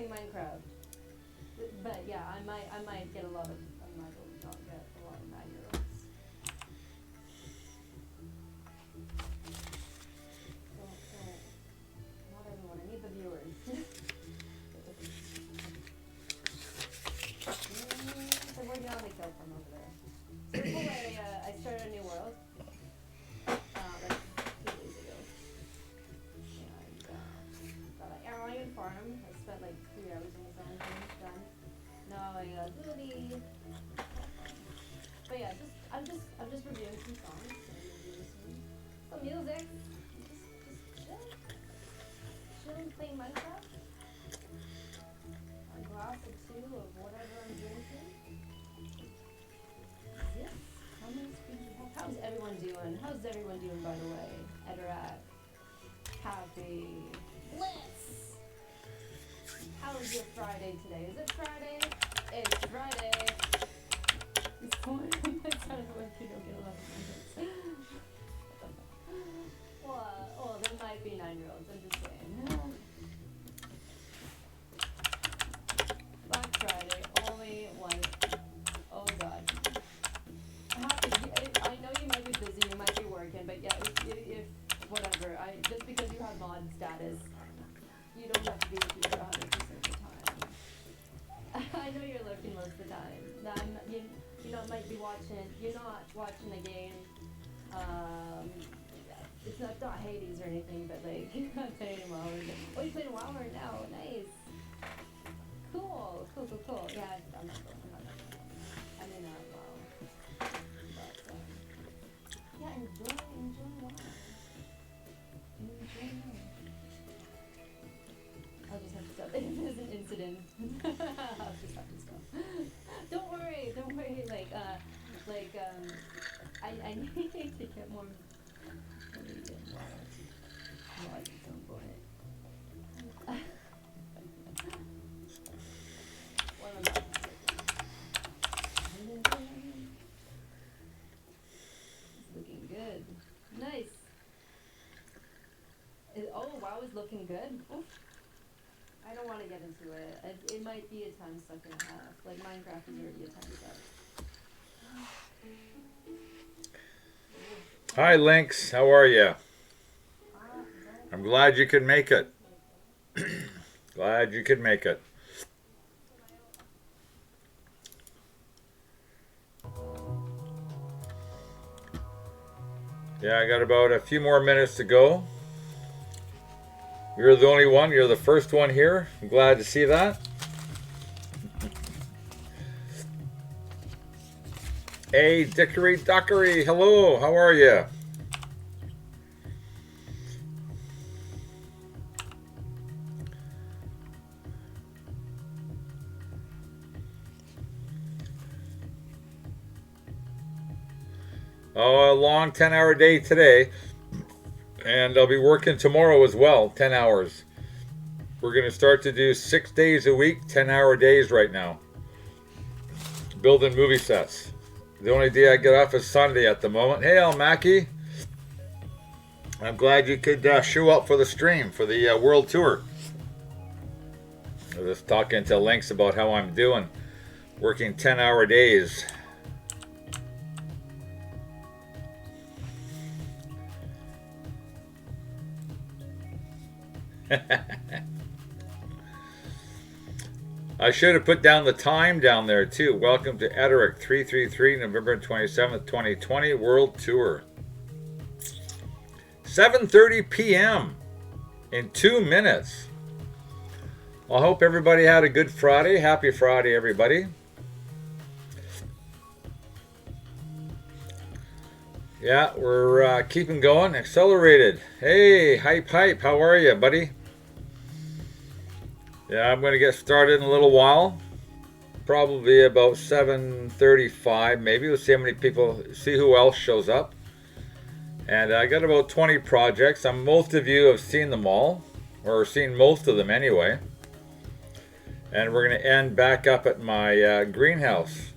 playing Minecraft. But yeah, I might get a lot of. I might not get a lot of 9-year-olds. Not everyone. I need the viewers. They're working on the kill from over there. So before I started a new world, like 2 days ago. And got an alien farm. I spent like 3 hours on the phone. Done. Now I ability. But yeah, I'm just reviewing some songs and reviewing some music. Just chilling, playing Minecraft. A glass or two of whatever I'm drinking. Yes. How many screens do we have? How's everyone doing? How's everyone doing, by the way? Edorak, Happy, Blitz. How's your Friday today? Is it Friday? It's Friday. It's point. It sounded like you don't get 11 minutes. Well, there might be 9-year-olds. I'm just saying. Black Friday, only one. Oh God. I know you might be busy, you might be working, but yeah, if whatever, just because you have mod status, you don't have to be with you 100% of the time. I know you're lurking most of the time. You might be watching, you're not watching the game, it's not Hades or anything, but like, I'm playing a WoW. Oh, you playing WoW right now, nice. Cool. Yeah, I'm not I mean, wow. But, yeah, enjoy WoW. Enjoy WoW. I'll just have to stop. If there's an incident, I'll just have to stop. Don't worry. I need to get more. Mods at some point. One of them. It's looking good. Nice. WoW is looking good. Oof. I don't want to get into it. It might be a time suck and a half. Like Minecraft is already a time suck. Hi, Lynx. How are you? I'm glad you could make it. Glad you could make it. Yeah, I got about a few more minutes to go. You're the only one. You're the first one here. I'm glad to see that. Hey, Dickory Dockery. Hello. How are you? Oh, a long 10-hour day today. And I'll be working tomorrow as well, 10 hours. We're going to start to do 6 days a week, 10-hour days right now. Building movie sets. The only day I get off is Sunday at the moment. Hey, Al Mackey. I'm glad you could show up for the stream, for the world tour. I was just talking to Lynx about how I'm doing. Working 10-hour days. I should have put down the time down there too. Welcome to Edorak 333, November 27th, 2020, World Tour. 7:30 p.m. in 2 minutes. I hope everybody had a good Friday. Happy Friday, everybody. Yeah, we're keeping going. Accelerated. Hey, Hype, how are you, buddy? Yeah, I'm going to get started in a little while. Probably about 7:35, maybe. Let's see how many people, see who else shows up. And I got about 20 projects. Most of you have seen them all, or seen most of them anyway. And we're going to end back up at my greenhouse.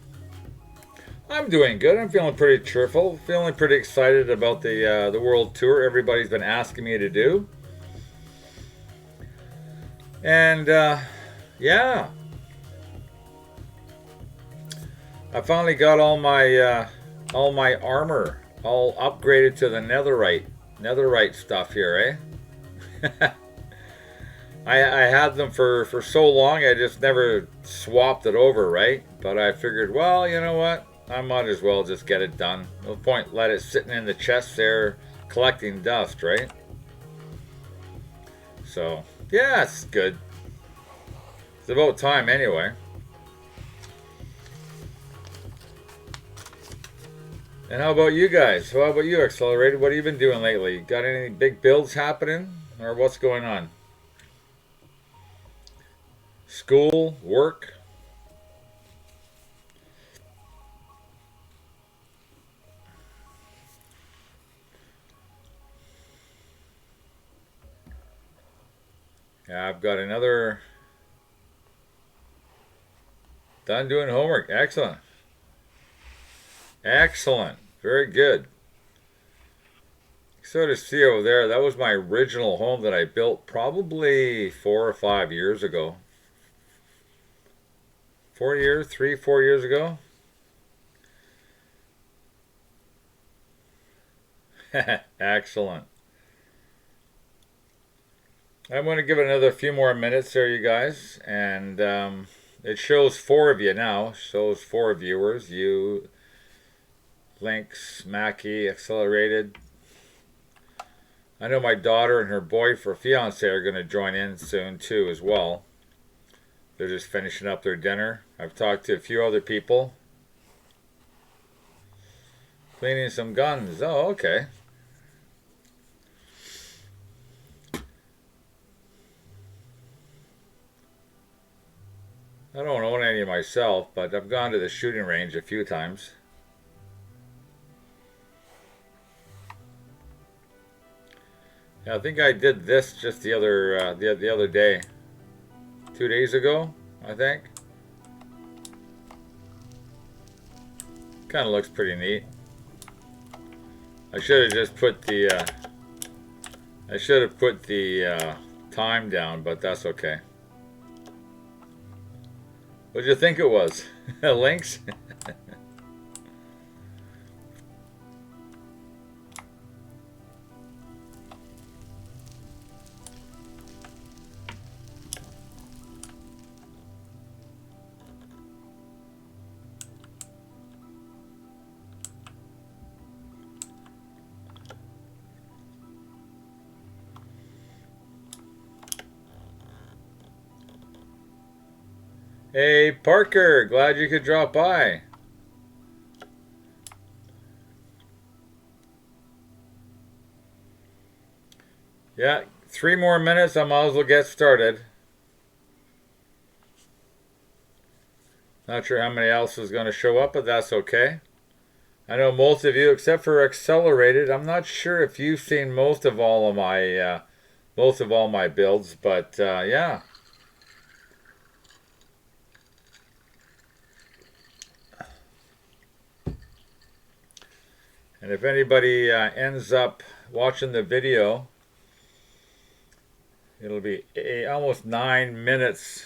I'm doing good. I'm feeling pretty cheerful. Feeling pretty excited about the world tour everybody's been asking me to do. And Yeah. I finally got all my armor all upgraded to the netherite stuff here, eh? I had them for so long, I just never swapped it over, right? But I figured, well, you know what? I might as well just get it done. No point let it sitting in the chest there collecting dust, right? So, yeah, it's good. It's about time anyway. And how about you guys? How about you, Accelerated? What have you been doing lately? Got any big builds happening? Or what's going on? School? Work? Yeah, I've got another... Done doing homework. Excellent. Excellent. Very good. So to see over there, that was my original home that I built probably 4 or 5 years ago. 4 years, 3, 4 years ago. Excellent. I'm going to give it another few more minutes there, you guys. And it shows 4 of you now. Shows 4 viewers. You, Lynx, Mackie, Accelerated. I know my daughter and her boyfriend, fiance, are going to join in soon too as well. They're just finishing up their dinner. I've talked to a few other people. Cleaning some guns. Oh, okay. I don't own any myself, but I've gone to the shooting range a few times. Yeah, I think I did this just the other day. 2 days ago, I think. Kind of looks pretty neat. I should have just put the time down, but that's okay. What did you think it was? Lynx? Hey, Parker, glad you could drop by. Yeah, 3 more minutes, I might as well get started. Not sure how many else is going to show up, but that's okay. I know most of you, except for Accelerated, I'm not sure if you've seen most of all my builds, but yeah. And if anybody ends up watching the video, it'll be almost 9 minutes.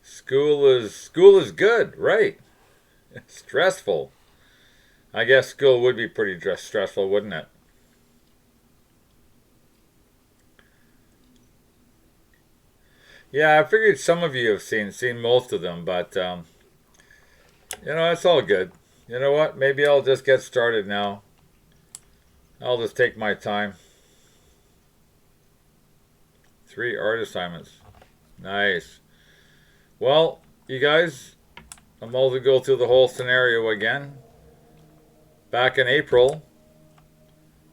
School is good, right? It's stressful. I guess school would be pretty stressful, wouldn't it? Yeah, I figured some of you have seen most of them, but you know, it's all good. You know what? Maybe I'll just get started now. I'll just take my time. 3 art assignments. Nice. Well, you guys, I'm going to go through the whole scenario again. Back in April,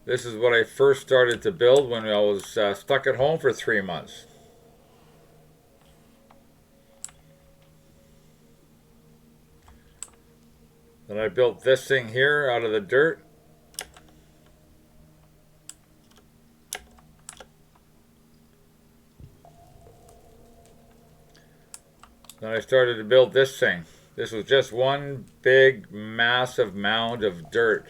this is what I first started to build when I was stuck at home for 3 months. Then I built this thing here out of the dirt. Then I started to build this thing. This was just one big, massive mound of dirt.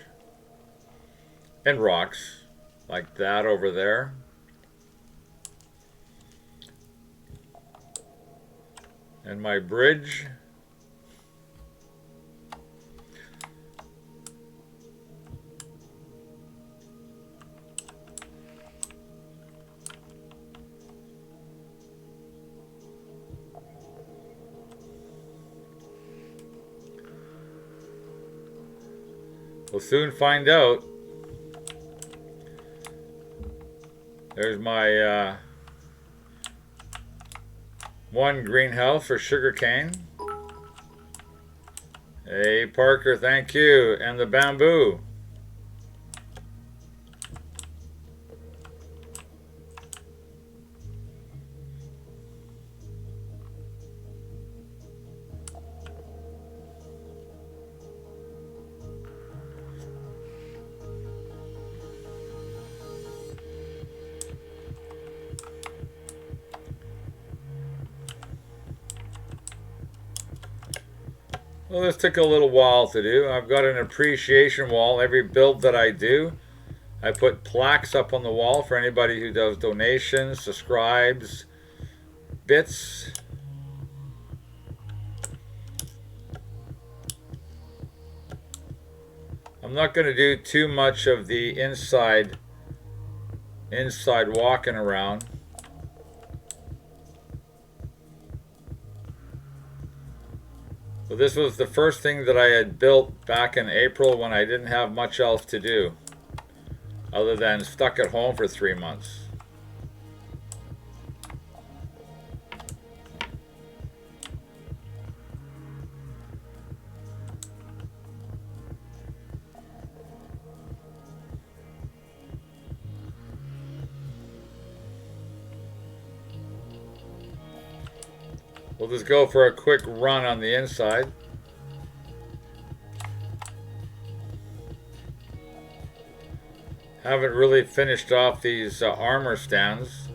and rocks like that over there. And my bridge. We'll soon find out. There's my one greenhouse for sugarcane. Hey Parker, thank you. And the bamboo. Well, this took a little while to do. I've got an appreciation wall. Every build that I do, I put plaques up on the wall for anybody who does donations, subscribes, bits. I'm not going to do too much of the inside walking around. So this was the first thing that I had built back in April when I didn't have much else to do other than stuck at home for 3 months. We'll just go for a quick run on the inside. Haven't really finished off these armor stands.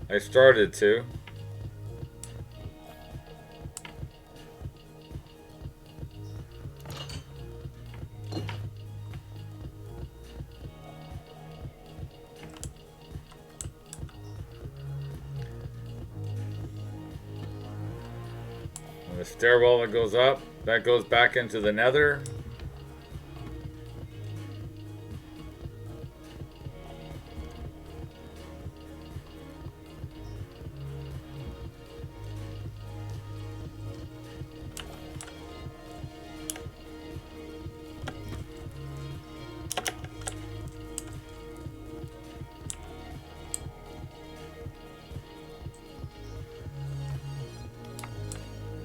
I started to. The stairwell that goes up, that goes back into the nether.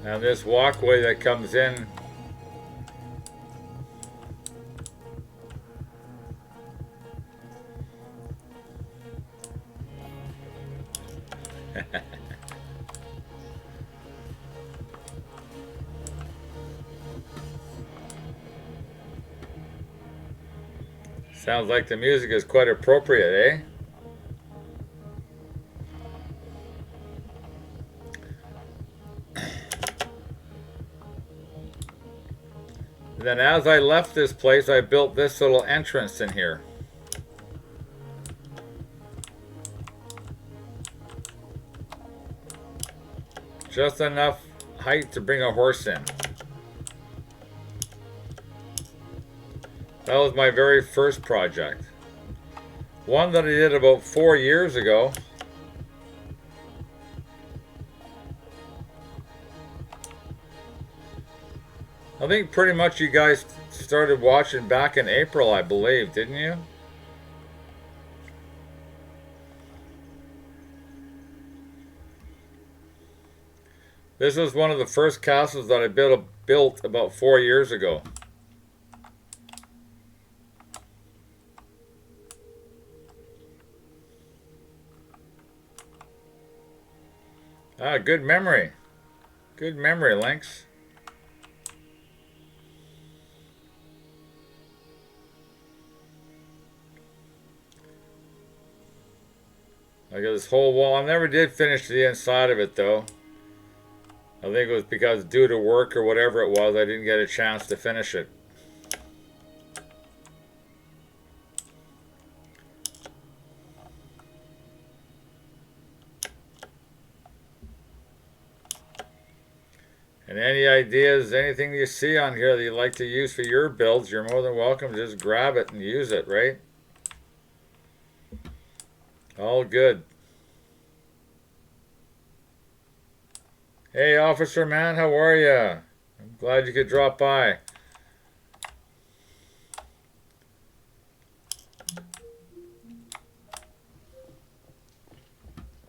And this walkway that comes in sounds like the music is quite appropriate, eh? Then as I left this place, I built this little entrance in here. Just enough height to bring a horse in. That was my very first project. One that I did about 4 years ago. I think pretty much you guys started watching back in April, I believe, didn't you? This was one of the first castles that I built about 4 years ago. Ah, good memory. Good memory, Lynx. I got this whole wall. I never did finish the inside of it though. I think it was because due to work or whatever it was, I didn't get a chance to finish it. And any ideas, anything you see on here that you'd like to use for your builds, you're more than welcome to just grab it and use it, right? All good. Hey, Officer Man, how are ya? I'm glad you could drop by.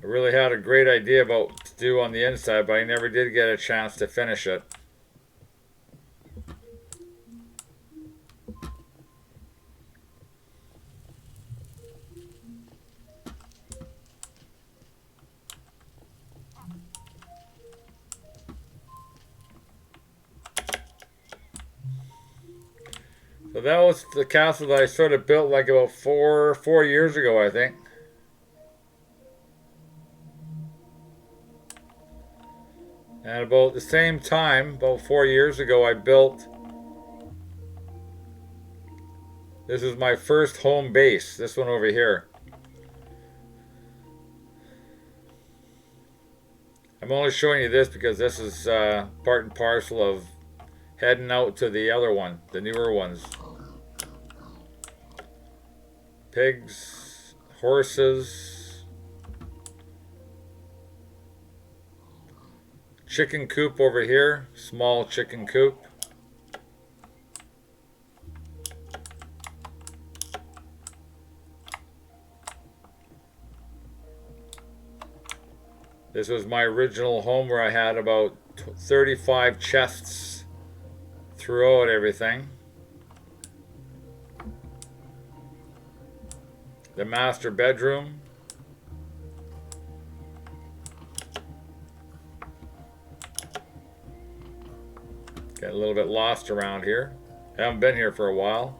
I really had a great idea about what to do on the inside, but I never did get a chance to finish it. So that was the castle that I sort of built like about four years ago, I think. And about the same time, about 4 years ago, I built, this is my first home base, this one over here. I'm only showing you this because this is part and parcel of heading out to the other one, the newer ones. Pigs, horses, chicken coop over here, small chicken coop. This was my original home where I had about 35 chests throughout everything. The master bedroom. Getting a little bit lost around here. I haven't been here for a while.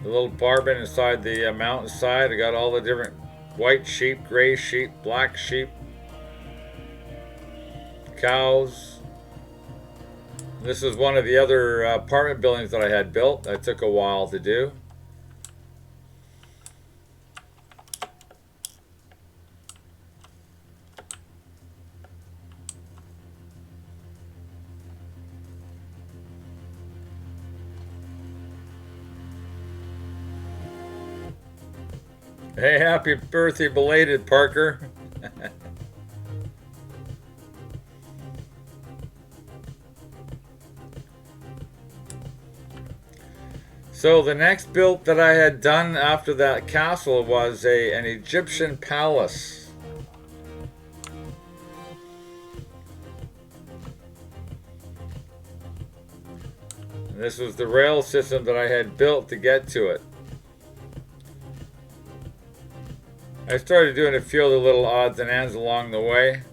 The little barn inside the mountainside. I got all the different white sheep, gray sheep, black sheep, cows. This is one of the other apartment buildings that I had built. That took a while to do. Hey, happy birthday belated, Parker. So the next build that I had done after that castle was an Egyptian palace. And this was the rail system that I had built to get to it. I started doing a few other little odds and ends along the way.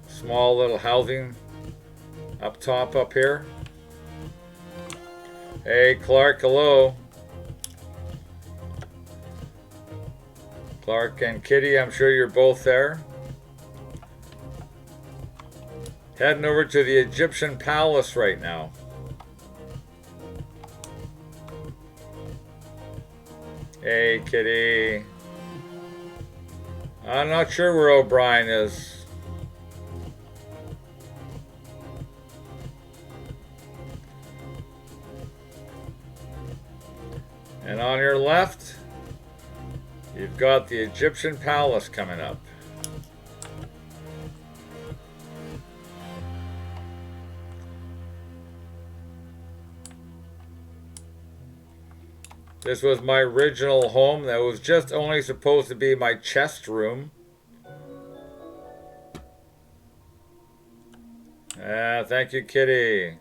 Small little housing up top up here. Hey Clark, hello. Clark and Kitty, I'm sure you're both there. Heading over to the Egyptian palace right now. Hey Kitty. I'm not sure where O'Brien is. And on your left, you've got the Egyptian palace coming up. This was my original home that was just only supposed to be my chest room. Thank you, Kitty.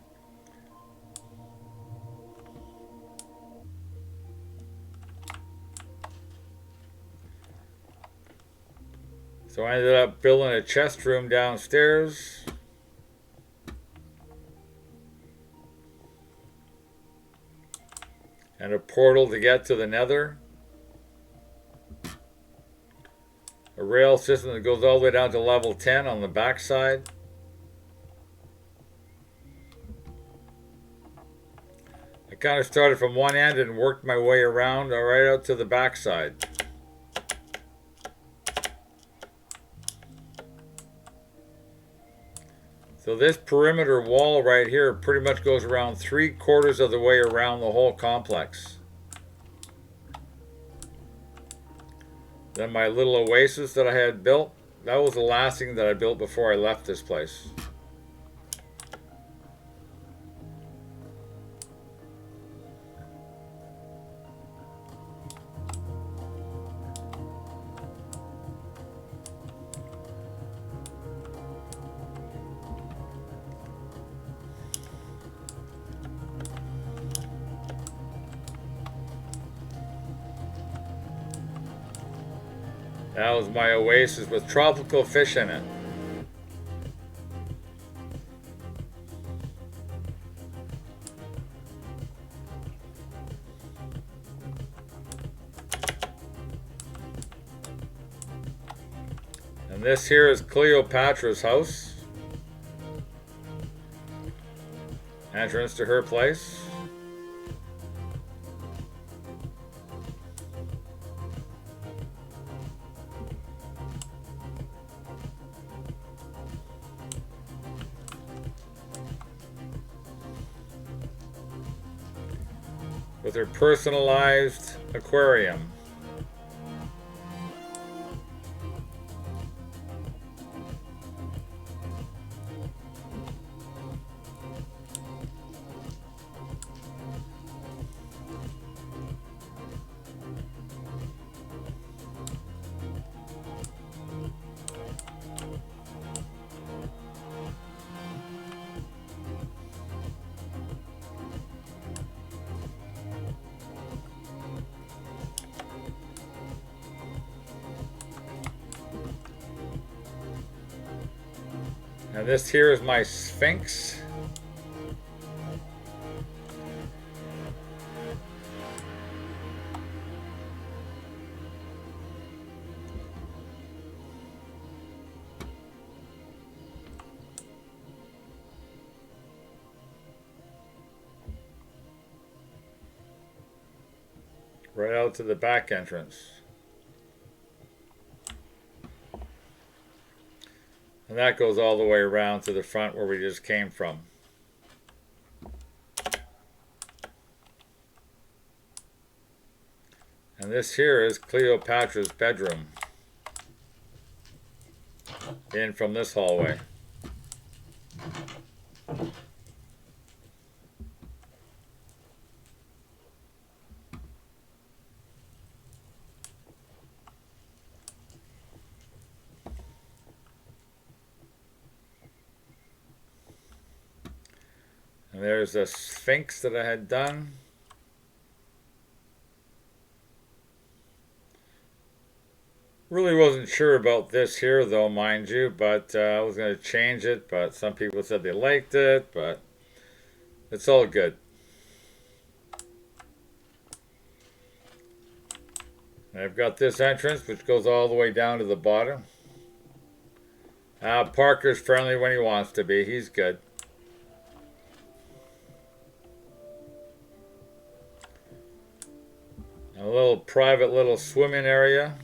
So I ended up building a chest room downstairs. And a portal to get to the nether. A rail system that goes all the way down to level 10 on the back side. A kind of started from one end and worked my way around right out to the back side. So this perimeter wall right here pretty much goes around 3/4 of the way around the whole complex. Then my little oasis that I had built, that was the last thing that I built before I left this place. That was my oasis with tropical fish in it. And this here is Cleopatra's house. Entrance to her place. With her personalized aquarium. And this here is my Sphinx. Right out to the back entrance. And that goes all the way around to the front where we just came from. And this here is Cleopatra's bedroom. In from this hallway. And there's a Sphinx that I had done. Really wasn't sure about this here though, mind you, but I was going to change it, but some people said they liked it, but it's all good. And I've got this entrance which goes all the way down to the bottom. Parker's friendly when he wants to be, he's good. A little private little swimming area.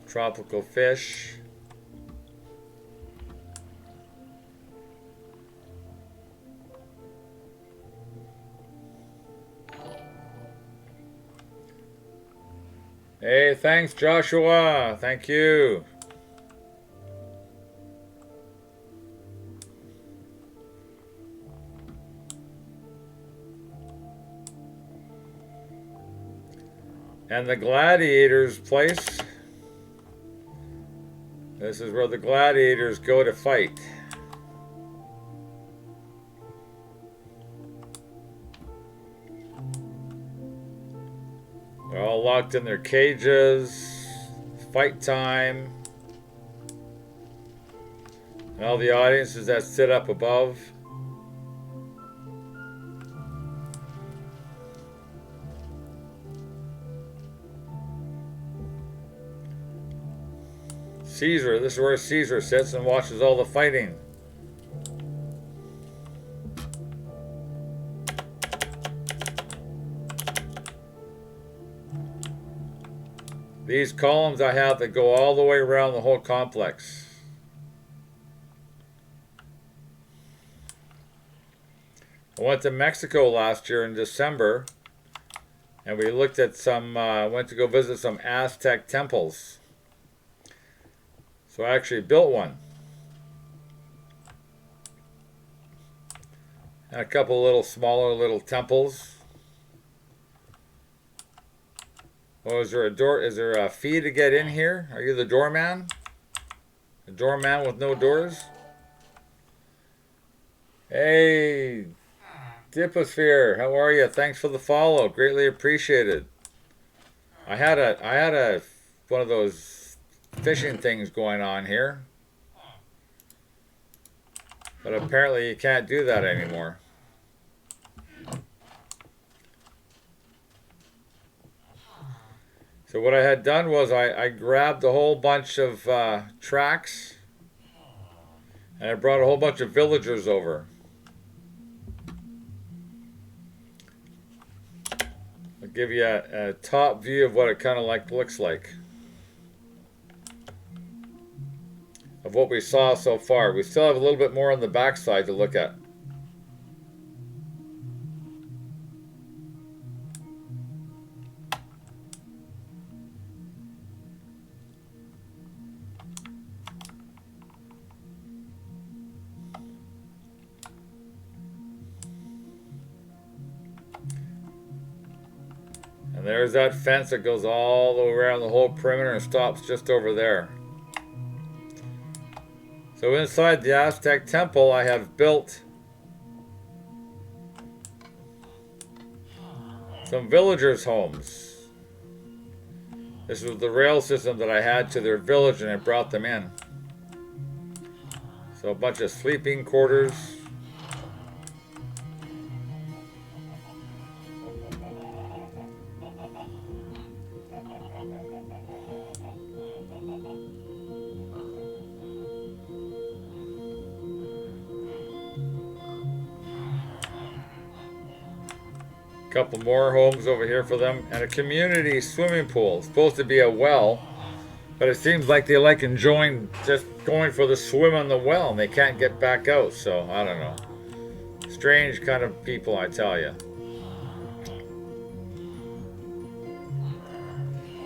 Tropical fish. Hey, thanks Joshua. Thank you. And the gladiators place. This is where the gladiators go to fight. They're all locked in their cages. Fight time. And all the audiences that sit up above. Caesar, this is where Caesar sits and watches all the fighting. These columns I have that go all the way around the whole complex. I went to Mexico last year in December, and we looked at some, went to go visit some Aztec temples. So I actually built one. And a couple little smaller little temples. Oh, is there a door? Is there a fee to get in here? Are you the doorman? The doorman with no doors? Hey, Diposphere, how are you? Thanks for the follow. Greatly appreciated. I had a one of those fishing things going on here. But apparently you can't do that anymore. So what I had done was I grabbed a whole bunch of tracks, and I brought a whole bunch of villagers over. I'll give you a top view of what it kind of looks like. Of what we saw so far. We still have a little bit more on the backside to look at. And there's that fence that goes all the way around the whole perimeter and stops just over there. So inside the Aztec temple, I have built some villagers' homes. This was the rail system that I had to their village, and I brought them in. So a bunch of sleeping quarters. Couple more homes over here for them, and a community swimming pool. It's supposed to be a well, but it seems like they like enjoying just going for the swim in the well, and they can't get back out. So I don't know. Strange kind of people, I tell you.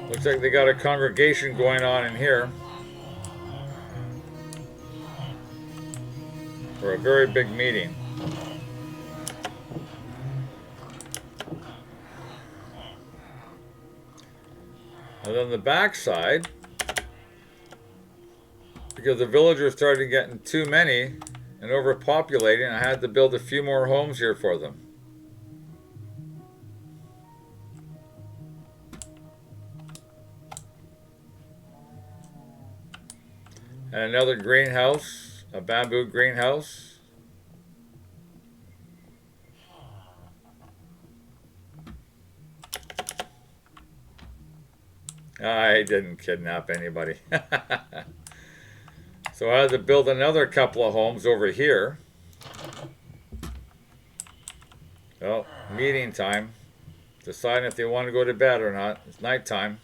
Looks like they got a congregation going on in here for a very big meeting. And then the backside, because the villagers started getting too many and overpopulating, I had to build a few more homes here for them. And another greenhouse, a bamboo greenhouse. I didn't kidnap anybody. So I had to build another couple of homes over here. Well, meeting time. Deciding if they want to go to bed or not. It's nighttime.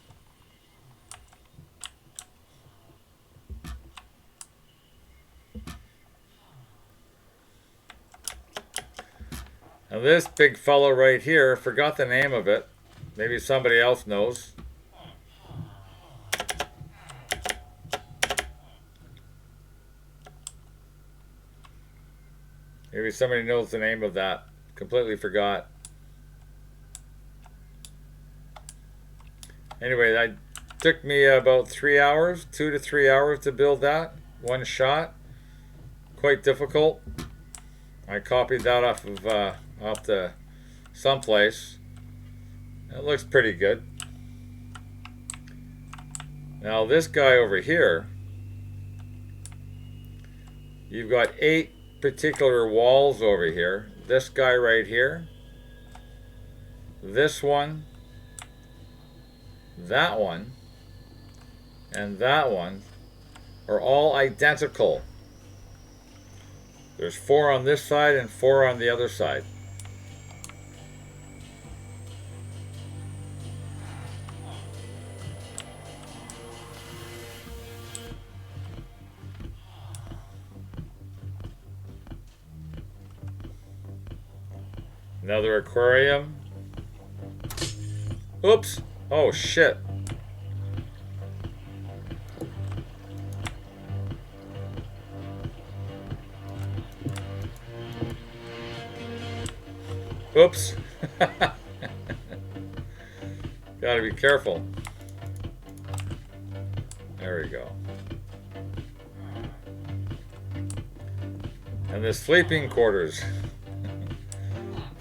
Now this big fellow right here, forgot the name of it. Maybe somebody else knows. Maybe somebody knows the name of that. Completely forgot. Anyway, that took me about 3 hours, 2 to 3 hours to build that. One shot. Quite difficult. I copied that off the someplace. It looks pretty good. Now this guy over here, you've got 8 particular walls over here. This guy right here, this one, that one, and that one are all identical. There's 4 on this side and 4 on the other side. Another aquarium. Oops. Oh, shit. Oops. Gotta be careful. There we go. And the sleeping quarters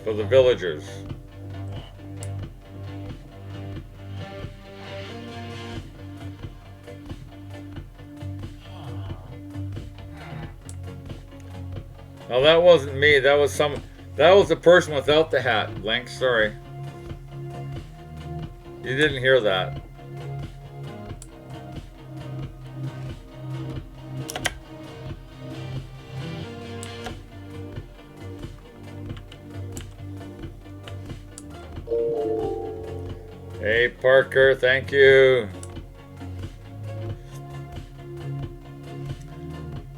for the villagers. No, that wasn't me. That was the person without the hat. Link, sorry. You didn't hear that. Hey, Parker, thank you.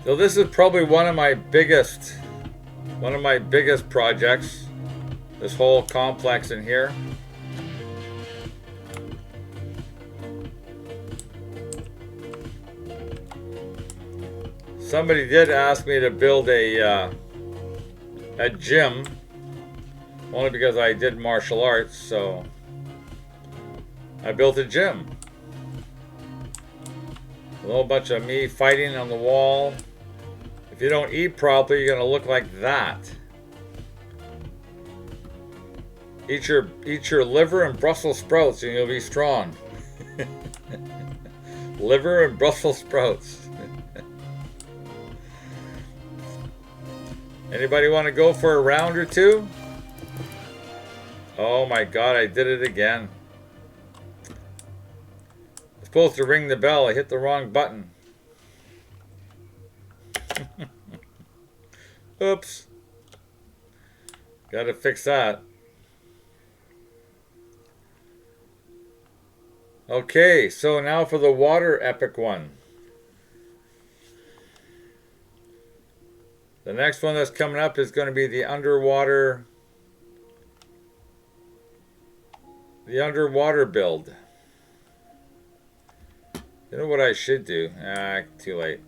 So this is probably one of my biggest projects. This whole complex in here. Somebody did ask me to build a gym, only because I did martial arts, so I built a gym. A little bunch of me fighting on the wall. If you don't eat properly, you're gonna look like that. Eat your liver and Brussels sprouts and you'll be strong. Liver and Brussels sprouts. Anybody want to go for a round or two? Oh my God, I did it again. I'm supposed to ring the bell. I hit the wrong button. Oops. Gotta fix that. Okay, so now for the water epic one. The next one that's coming up is going to be the underwater build. You know what I should do? Too late.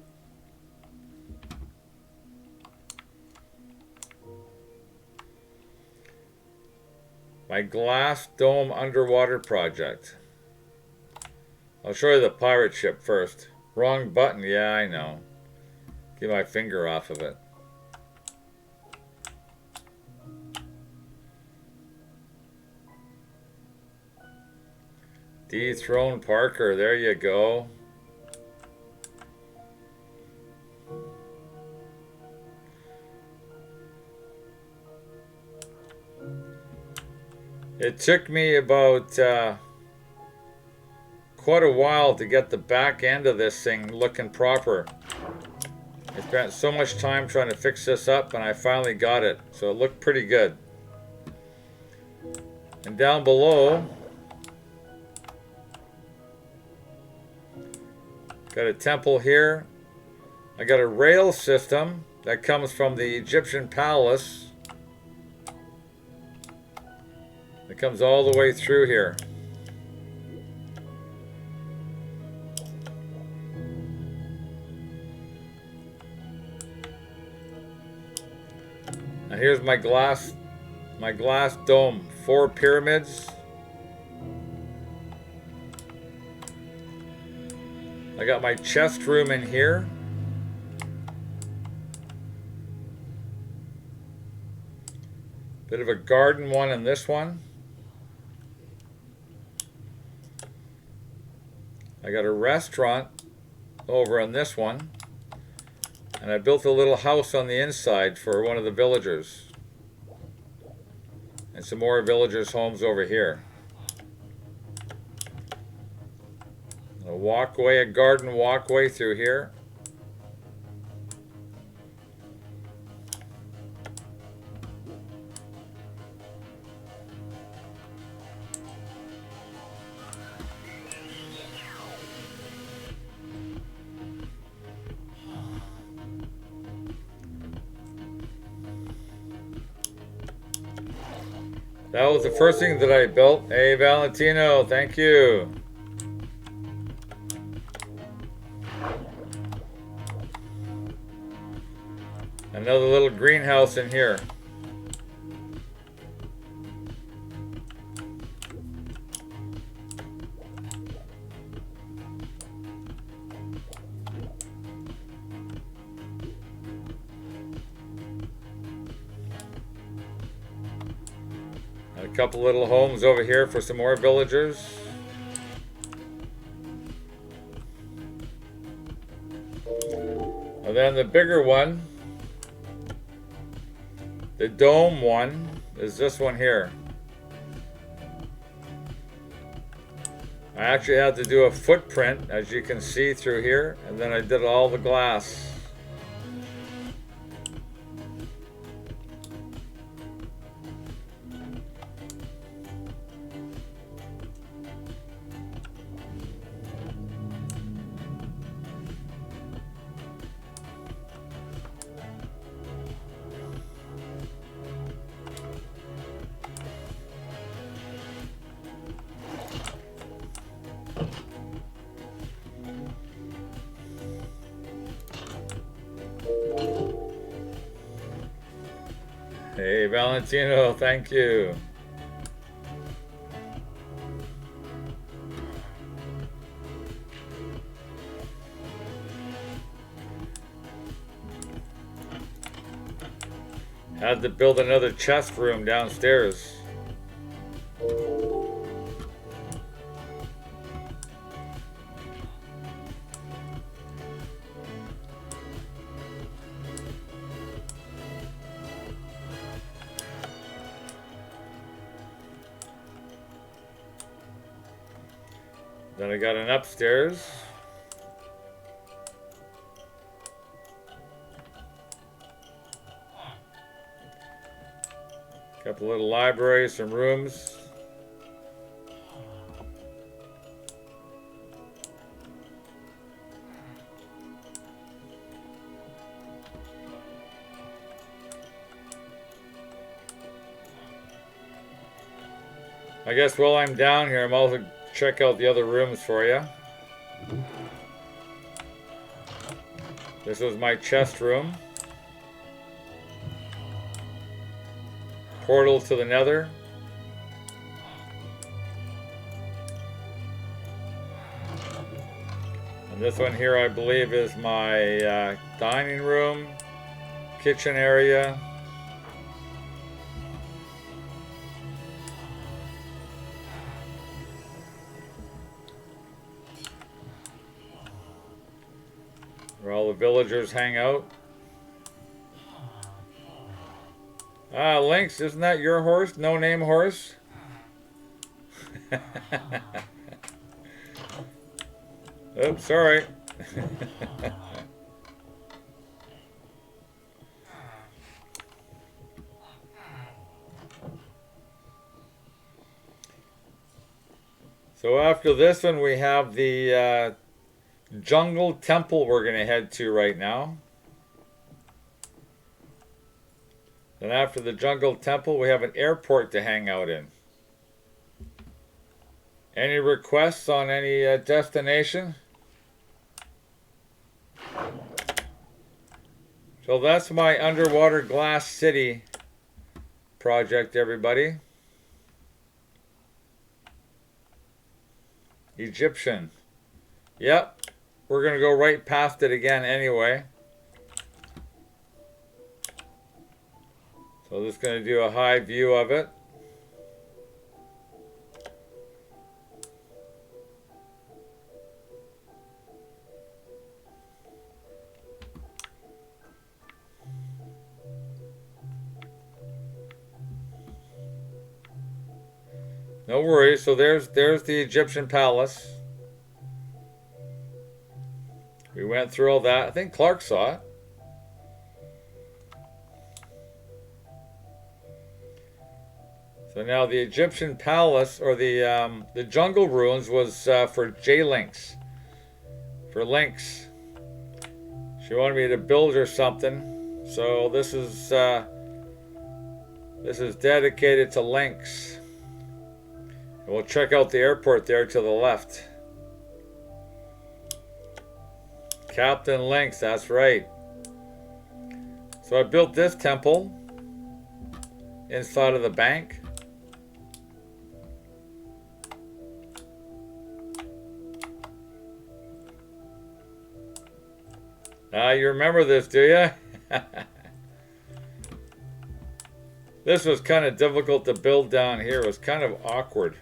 My glass dome underwater project. I'll show you the pirate ship first. Wrong button, yeah, I know. Get my finger off of it. Dethrone Parker, there you go. It took me about quite a while to get the back end of this thing looking proper. I spent so much time trying to fix this up and I finally got it. So it looked pretty good. And down below, got a temple here. I got a rail system that comes from the Egyptian palace. It comes all the way through here. And here's my glass dome. 4 pyramids. I got my chest room in here. Bit of a garden one in this one. I got a restaurant over on this one. And I built a little house on the inside for one of the villagers. And some more villagers' homes over here. A walkway, a garden walkway through here. That was the first thing that I built. Hey, Valentino, thank you. Another little greenhouse in here. A couple little homes over here for some more villagers. And then the bigger one, the dome one, is this one here. I actually had to do a footprint, as you can see through here, and then I did all the glass. Hey, Valentino, thank you. Had to build another chest room downstairs. Then I got an upstairs. Couple little libraries, some rooms. I guess while I'm down here, I'm also check out the other rooms for you. This was my chest room. Portal to the Nether. And this one here, I believe, is my dining room, kitchen area. Where all the villagers hang out. Ah, Lynx, isn't that your horse? No name horse? Oops, sorry. So after this one, we have the jungle temple we're going to head to right now. Then after the jungle temple, we have an airport to hang out in. Any requests on any destination? So that's my underwater glass city project, everybody. Egyptian. Yep. We're going to go right past it again anyway. So just going to do a high view of it. No worries. So there's the Egyptian palace. We went through all that. I think Clark saw it. So now the Egyptian palace, or the jungle ruins, was for J-Lynx. For Lynx. She wanted me to build her something. So this is This is dedicated to Lynx. And we'll check out the airport there to the left. Captain Lynx, that's right. So I built this temple inside of the bank. You remember this, do you? This was kind of difficult to build down here. It was kind of awkward.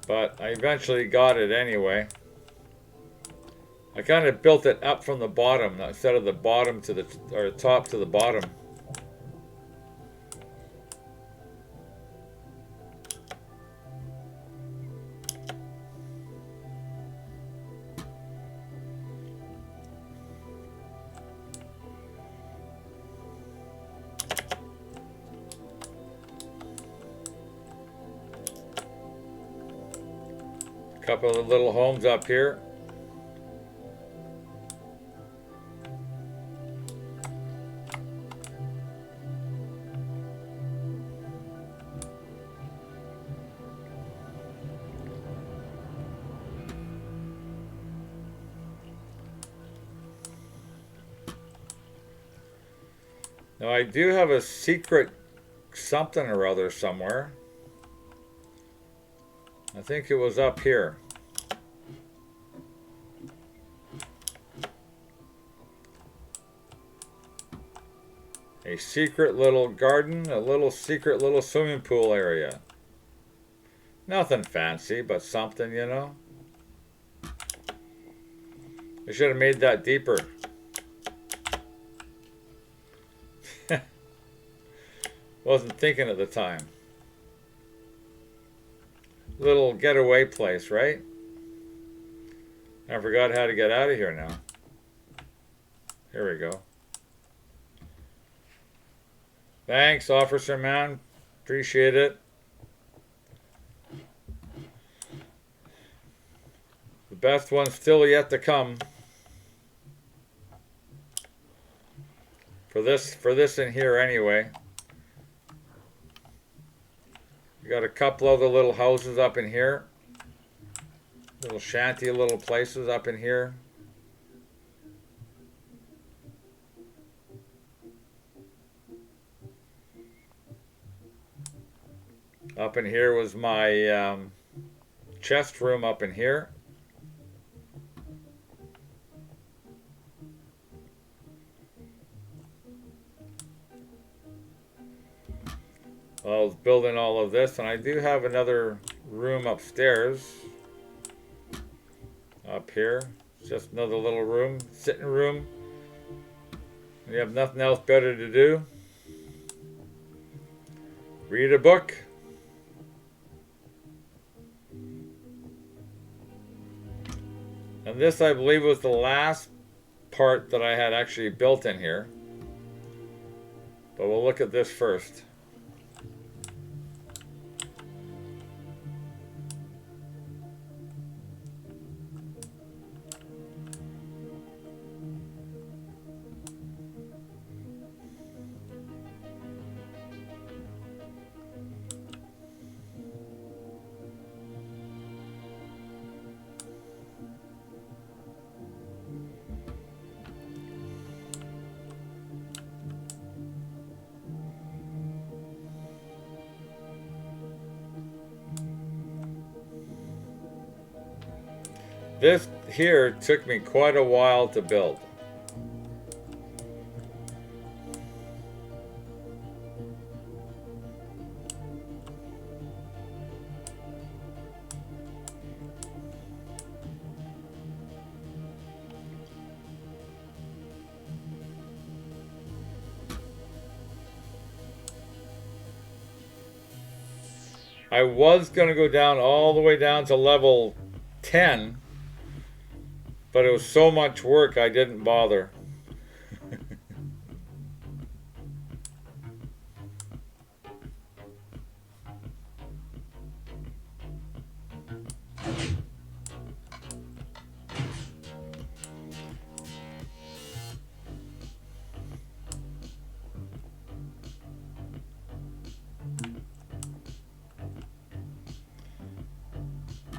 But I eventually got it anyway. I kind of built it up from the bottom instead of the bottom to the, or top to the bottom. Couple of little homes up here. Now I do have a secret something or other somewhere. I think it was up here. A secret little garden, a little secret little swimming pool area. Nothing fancy, but something, you know. I should have made that deeper. Wasn't thinking at the time. Little getaway place, right? I forgot how to get out of here now. Here we go. Thanks, Officer Man. Appreciate it. The best one's still yet to come. For this in here anyway. We got a couple other little houses up in here. Little shanty little places up in here. Up in here was my chest room up in here. I was building all of this, and I do have another room upstairs. Up here. It's just another little room, sitting room. You have nothing else better to do. Read a book. And this, I believe, was the last part that I had actually built in here. But we'll look at this first. This here took me quite a while to build. I was going to go down all the way down to level 10. But it was so much work I didn't bother.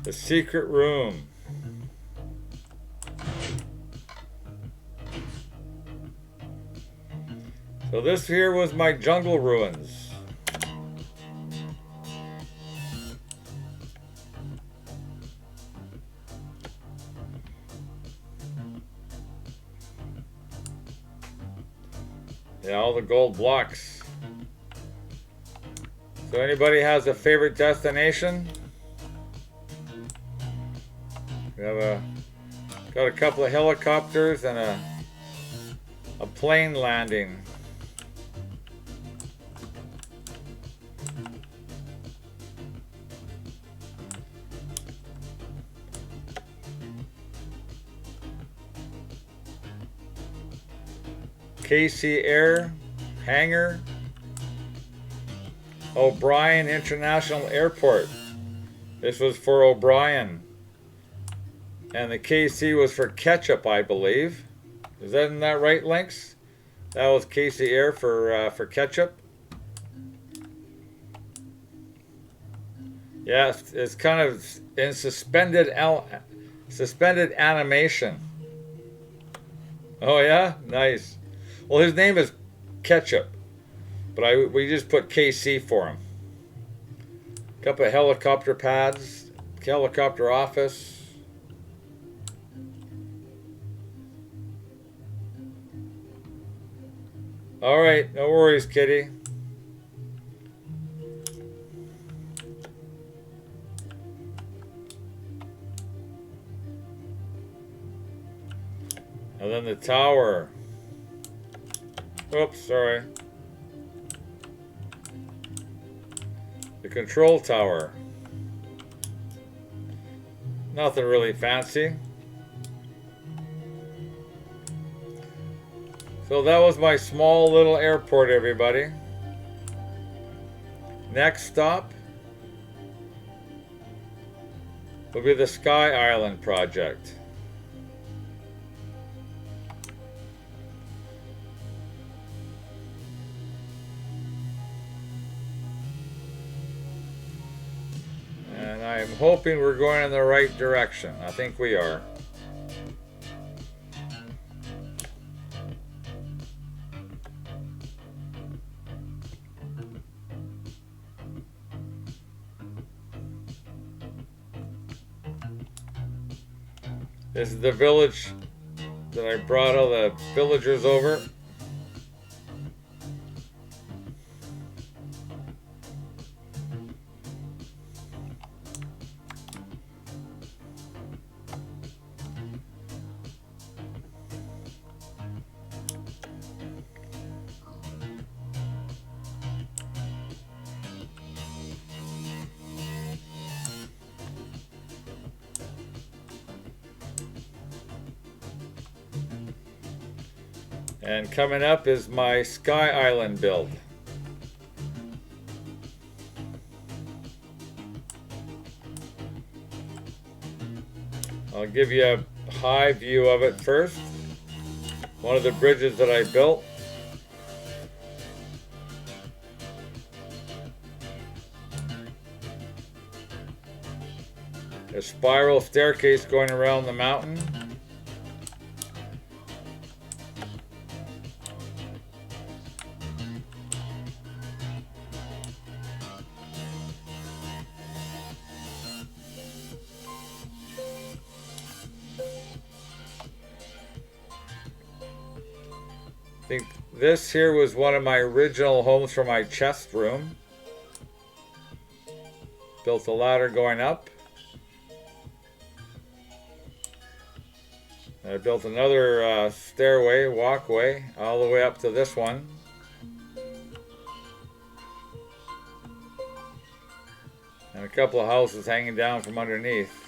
The secret room. So this here was my jungle ruins. Yeah, all the gold blocks. So anybody has a favorite destination? We have got a couple of helicopters and a plane landing. KC Air hangar. O'Brien International Airport. This was for O'Brien. And the KC was for ketchup, I believe. Isn't that right, Lynx? That was KC Air for ketchup. Yeah, it's kind of in suspended animation. Oh yeah, nice. Well, his name is Ketchup, but we just put KC for him. Couple of helicopter pads, helicopter office. All right, no worries, kitty. And then the tower. Oops, sorry. The control tower. Nothing really fancy. So that was my small little airport, everybody. Next stop will be the Sky Island project. And I'm hoping we're going in the right direction. I think we are. This is the village that I brought all the villagers over. And coming up is my Sky Island build. I'll give you a high view of it first. One of the bridges that I built. A spiral staircase going around the mountain. I think this here was one of my original homes for my chest room. Built a ladder going up. And I built another stairway, walkway, all the way up to this one. And a couple of houses hanging down from underneath.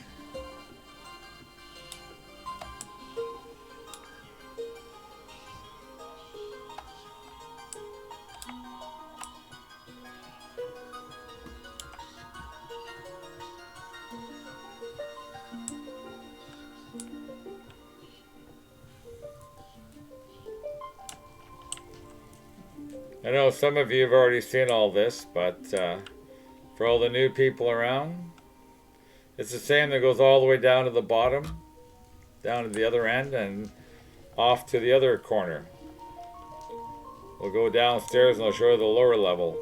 I know some of you have already seen all this, but for all the new people around, It's the same that goes all the way down to the bottom, down to the other end, and off to the other corner. We'll go downstairs and I'll show you the lower level.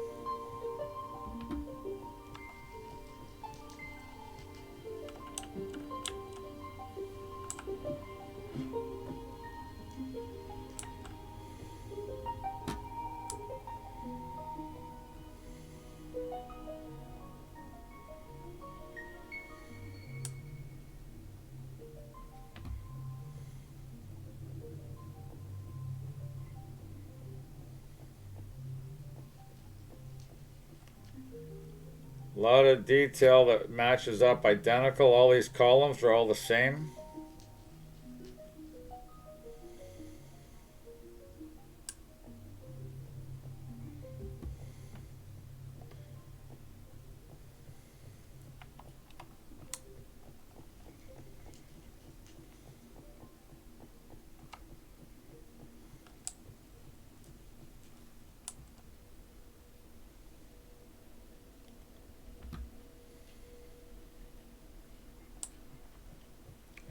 A lot of detail that matches up identical. All these columns are all the same.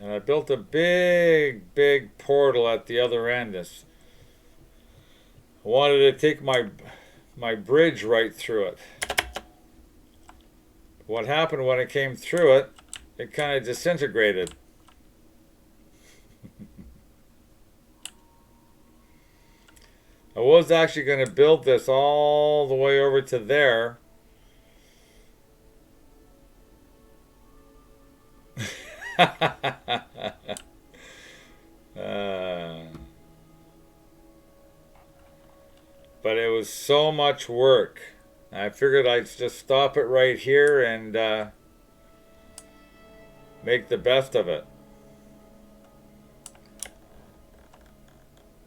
And I built a big portal at the other end. I wanted to take my bridge right through it. What happened when it came through it, it kind of disintegrated. I was actually going to build this all the way over to there. But it was so much work. I figured I'd just stop it right here and make the best of it.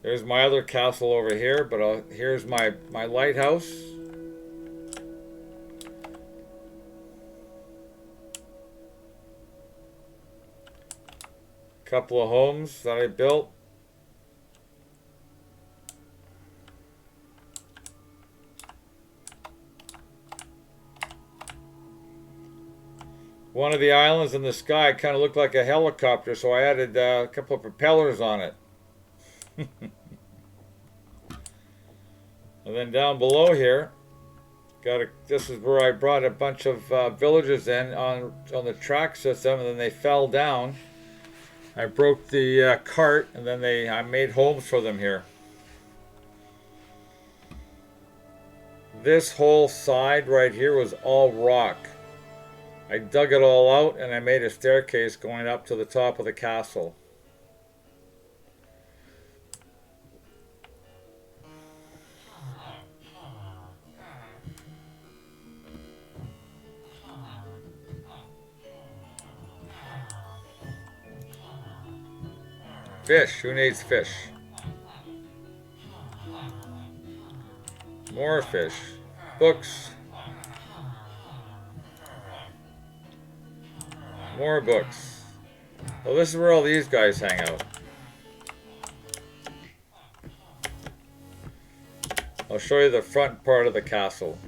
There's my other castle over here, but here's my lighthouse. Couple of homes that I built. One of the islands in the sky kind of looked like a helicopter, so I added a couple of propellers on it. And then down below here, this is where I brought a bunch of villagers in on the track system, and then they fell down. I broke the cart, and then I made homes for them here. This whole side right here was all rock. I dug it all out, and I made a staircase going up to the top of the castle. Fish. Who needs fish? More fish. Books. More books. Well, this is where all these guys hang out. I'll show you the front part of the castle.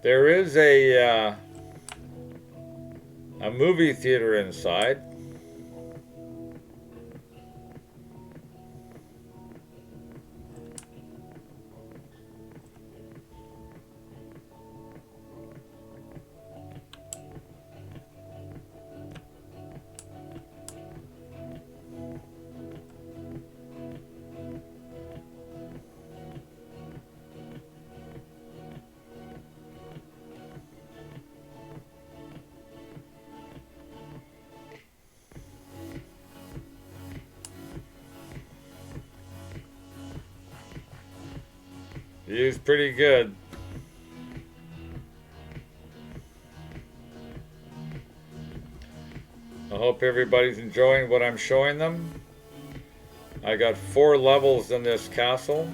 There is a movie theater inside. View's pretty good. I hope everybody's enjoying what I'm showing them. I got 4 levels in this castle.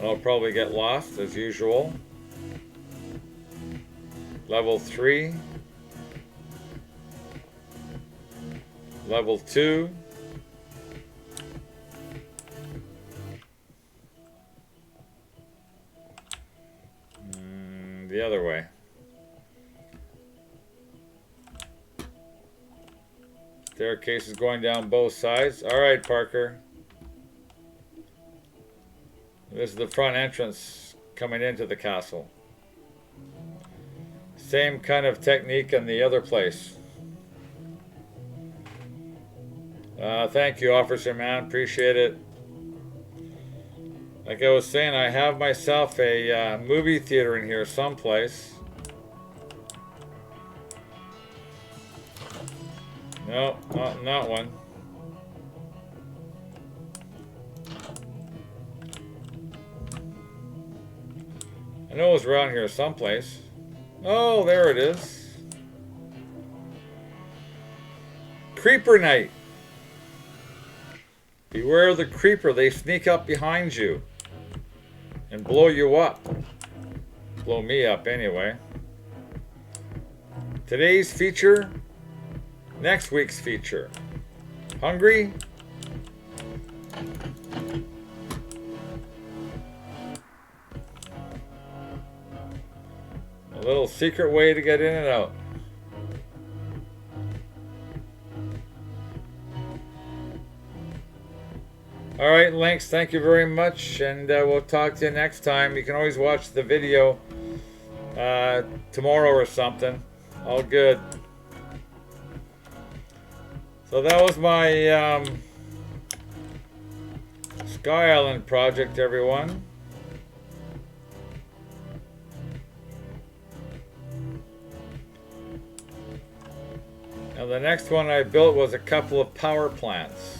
I'll probably get lost as usual. Level 3. Level 2. The other way. Staircase is going down both sides. Alright, Parker. This is the front entrance coming into the castle. Same kind of technique in the other place. Thank you, Officer Man. Appreciate it. Like I was saying, I have myself a movie theater in here someplace. No, not in that one. I know it was around here someplace. Oh, there it is. Creeper Night. Beware of the creeper. They sneak up behind you and blow you up. Blow me up anyway. Today's feature, next week's feature. Hungry? A little secret way to get in and out. Alright, Lynx, thank you very much, and we'll talk to you next time. You can always watch the video tomorrow or something. All good. So that was my Sky Island project, everyone. And the next one I built was a couple of power plants.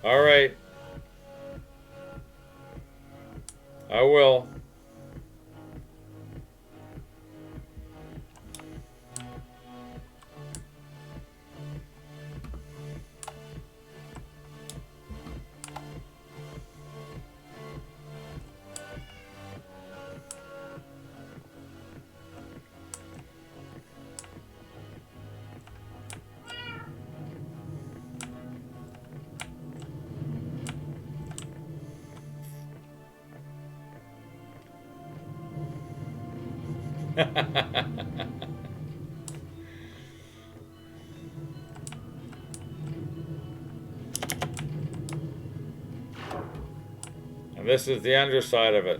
All right. I will. And this is the underside of it,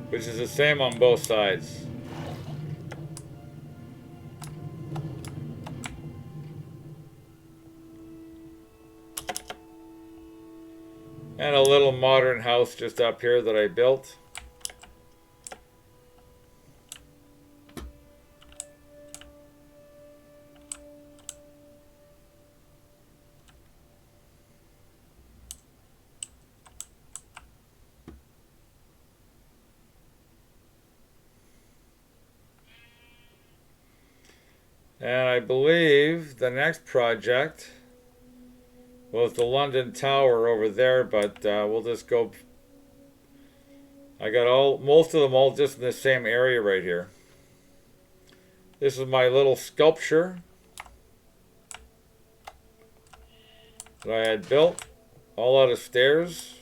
which is the same on both sides. And a little modern house just up here that I built. And I believe the next project was the London Tower over there, but we'll just go. I got most of them all just in the same area right here. This is my little sculpture that I had built, all out of stairs.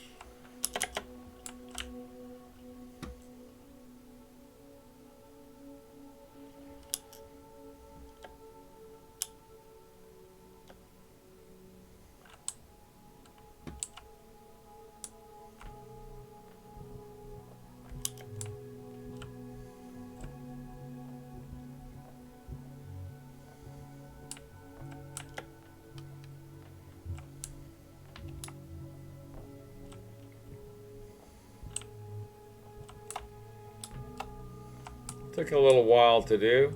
Took a little while to do.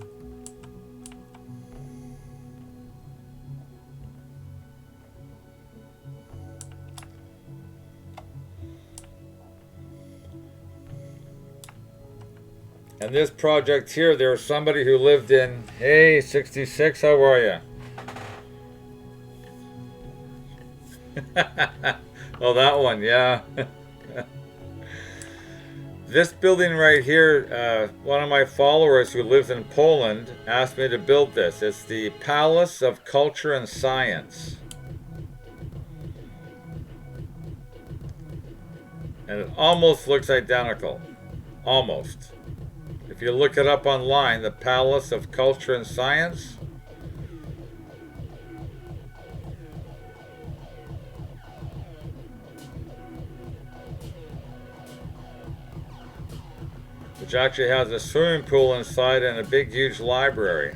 And this project here, there was somebody who lived in, hey, 66, how are you? Oh, that one, yeah. This building right here, one of my followers who lives in Poland asked me to build this. It's the Palace of Culture and Science. And it almost looks identical. Almost. If you look it up online, the Palace of Culture and Science. Which actually has a swimming pool inside and a big, huge library.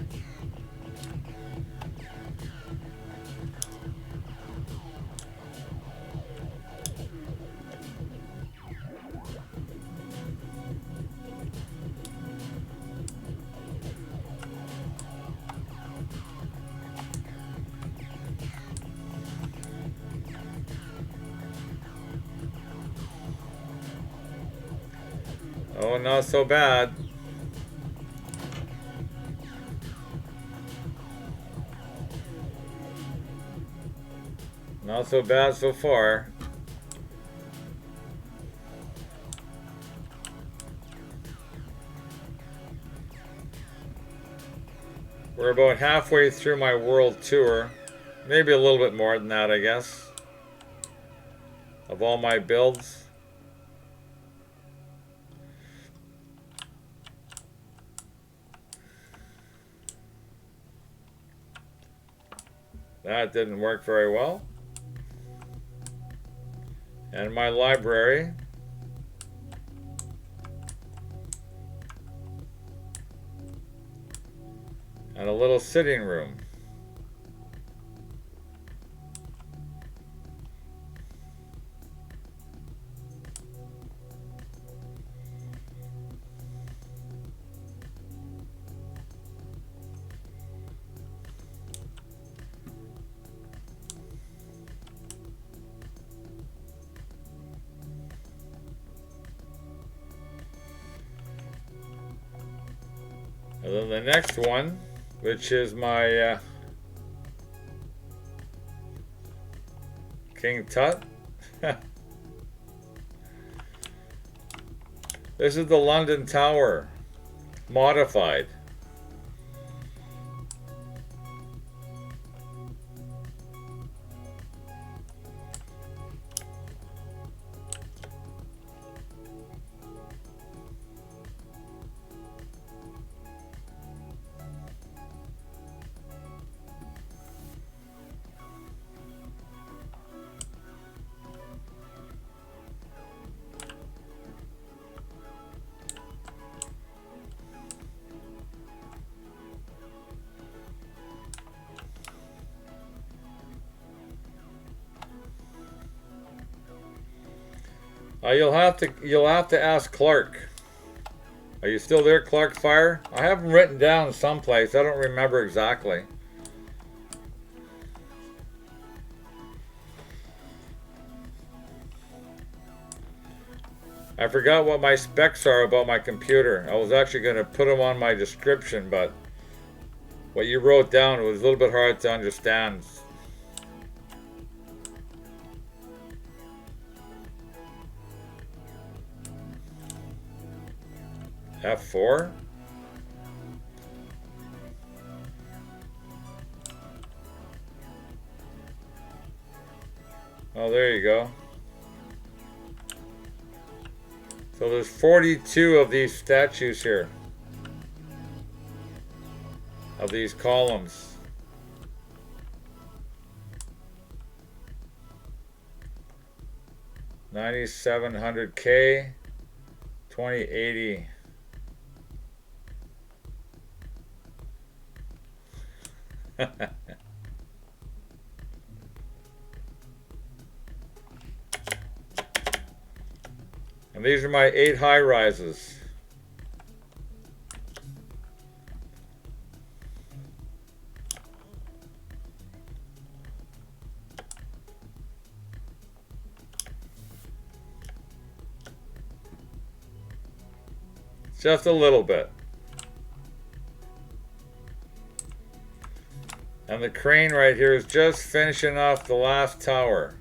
Oh, not so bad. Not so bad so far. We're about halfway through my world tour. Maybe a little bit more than that, I guess. Of all my builds. That didn't work very well. And my library. And a little sitting room. And then the next one, which is my King Tut. This is the London Tower, modified. You'll have to ask Clark. Are you still there, Clark Fire? I have them written down someplace. I don't remember exactly. I forgot what my specs are about my computer. I was actually going to put them on my description, but what you wrote down was a little bit hard to understand. F4? Oh, there you go. So there's 42 of these statues here. Of these columns. $9,700K, 2080. And these are my 8 high rises. Just a little bit. And the crane right here is just finishing off the last tower.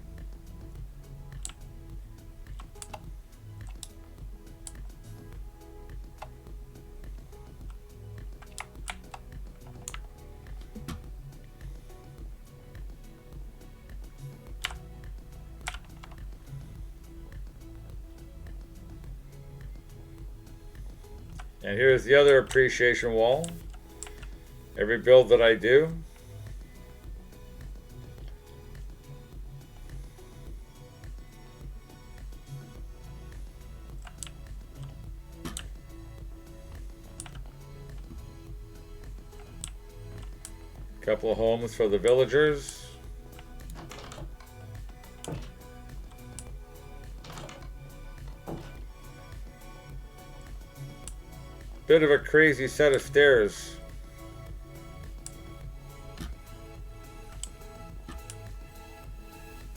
And here's the other appreciation wall. Every build that I do. Couple of homes for the villagers. Bit of a crazy set of stairs.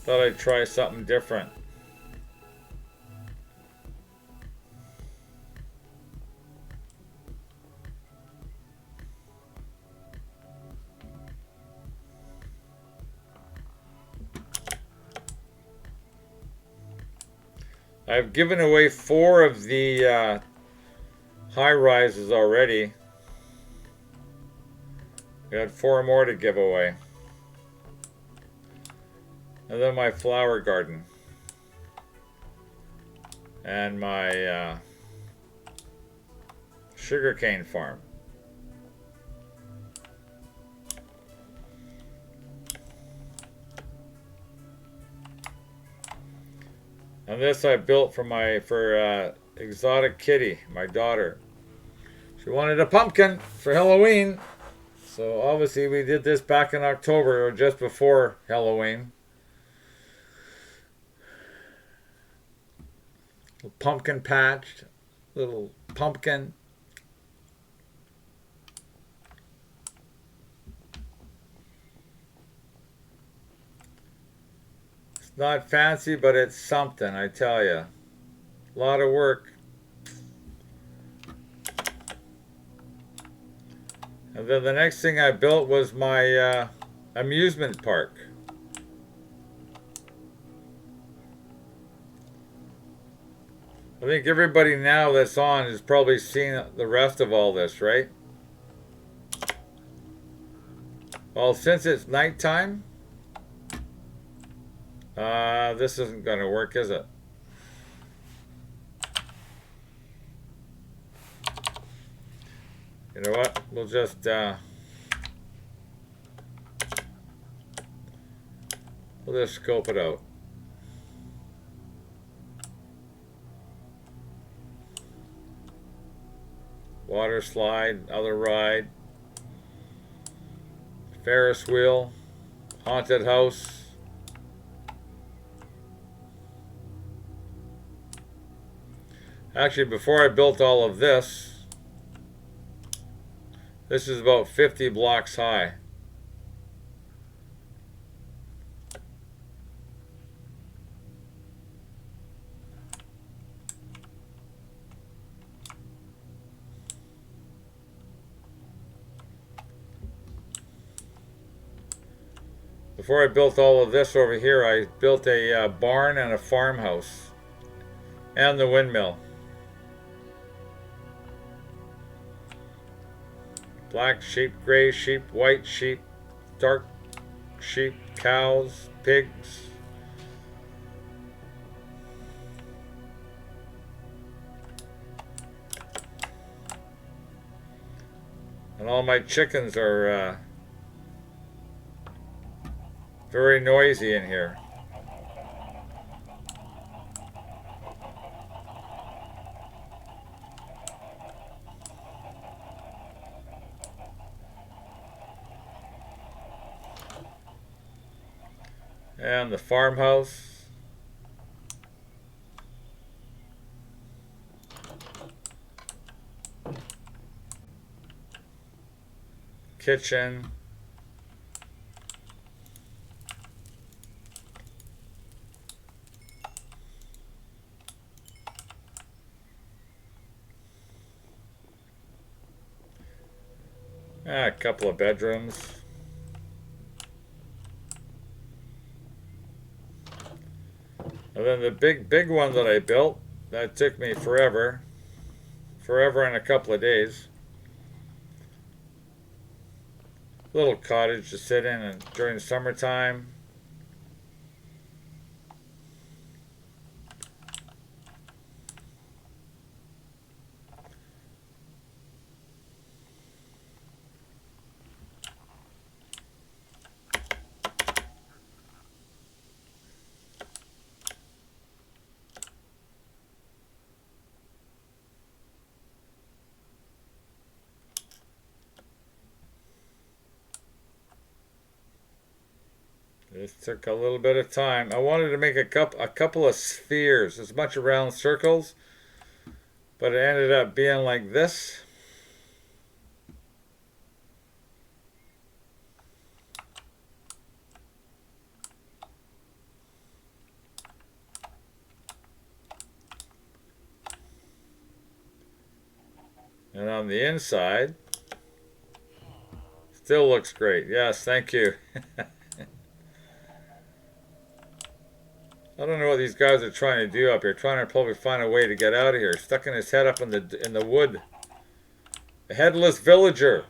Thought I'd try something different. I've given away 4 of the high rises already. We had 4 more to give away. And then my flower garden. And my sugarcane farm. And this I built for Exotic Kitty, my daughter. She wanted a pumpkin for Halloween. So obviously we did this back in October or just before Halloween. Little pumpkin patch, little pumpkin. It's not fancy, but it's something, I tell you. A lot of work. And then the next thing I built was my amusement park. I think everybody now that's on has probably seen the rest of all this, right? Well, since it's nighttime, this isn't going to work, is it? You know what? We'll just scope it out. Water slide, other ride, Ferris wheel, haunted house. Actually, before I built all of this, this is about 50 blocks high. Before I built all of this over here, I built a barn and a farmhouse and the windmill. Black sheep, gray sheep, white sheep, dark sheep, cows, pigs. And all my chickens are very noisy in here. And the farmhouse. Kitchen. A couple of bedrooms. And then the big one that I built, that took me forever. Forever and a couple of days. Little cottage to sit in and during the summertime. This took a little bit of time. I wanted to make a couple of spheres, as much around circles, but it ended up being like this. And on the inside, still looks great. Yes, thank you. I don't know what these guys are trying to do up here. Trying to probably find a way to get out of here. Stucking his head up in the wood. A headless villager.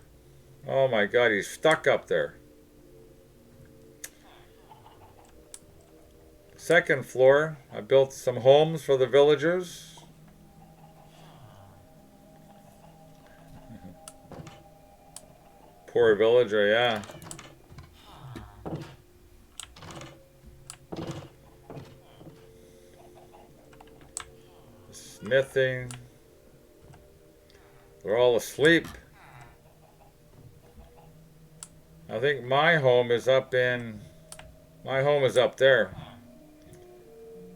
Oh my God, he's stuck up there. Second floor, I built some homes for the villagers. Poor villager, yeah. Smithing. They're all asleep. I think my home is up there.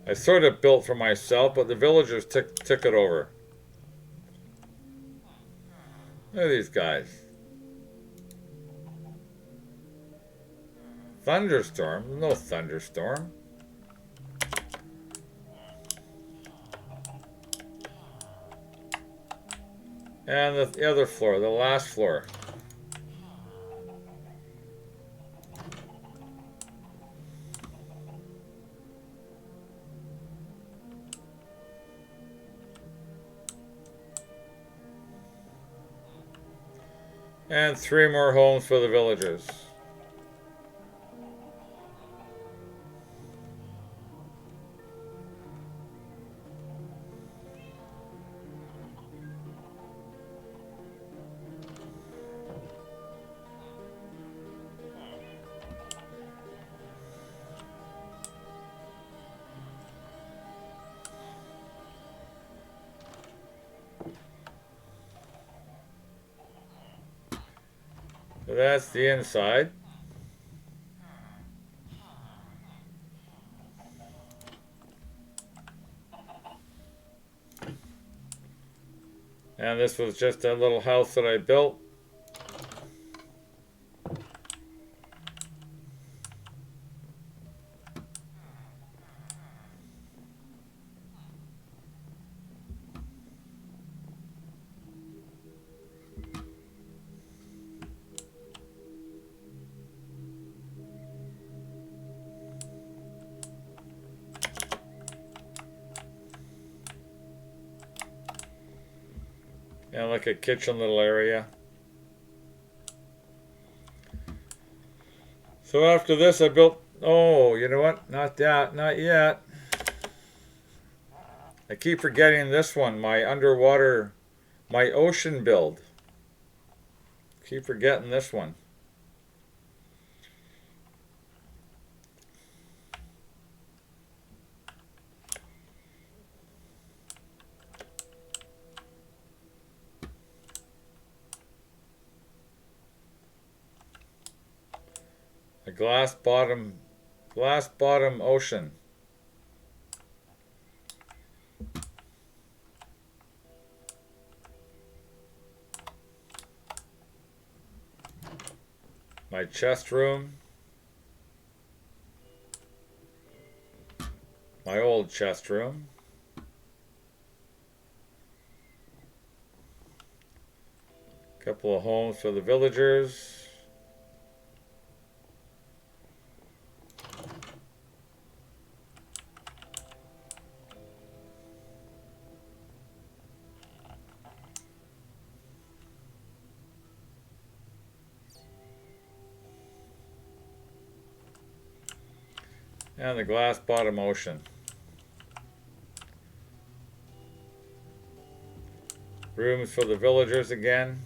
I sort of built for myself, but the villagers took it over. Look at these guys. Thunderstorm? No thunderstorm. And the other floor, the last floor. And 3 more homes for the villagers. So that's the inside. And this was just a little house that I built. And like a kitchen little area. So after this I built, oh, you know what? Not that, not yet. I keep forgetting this one, my ocean build. Keep forgetting this one. A glass bottom ocean. My chest room. My old chest room. Couple of homes for the villagers. And the glass bottom ocean. Rooms for the villagers again.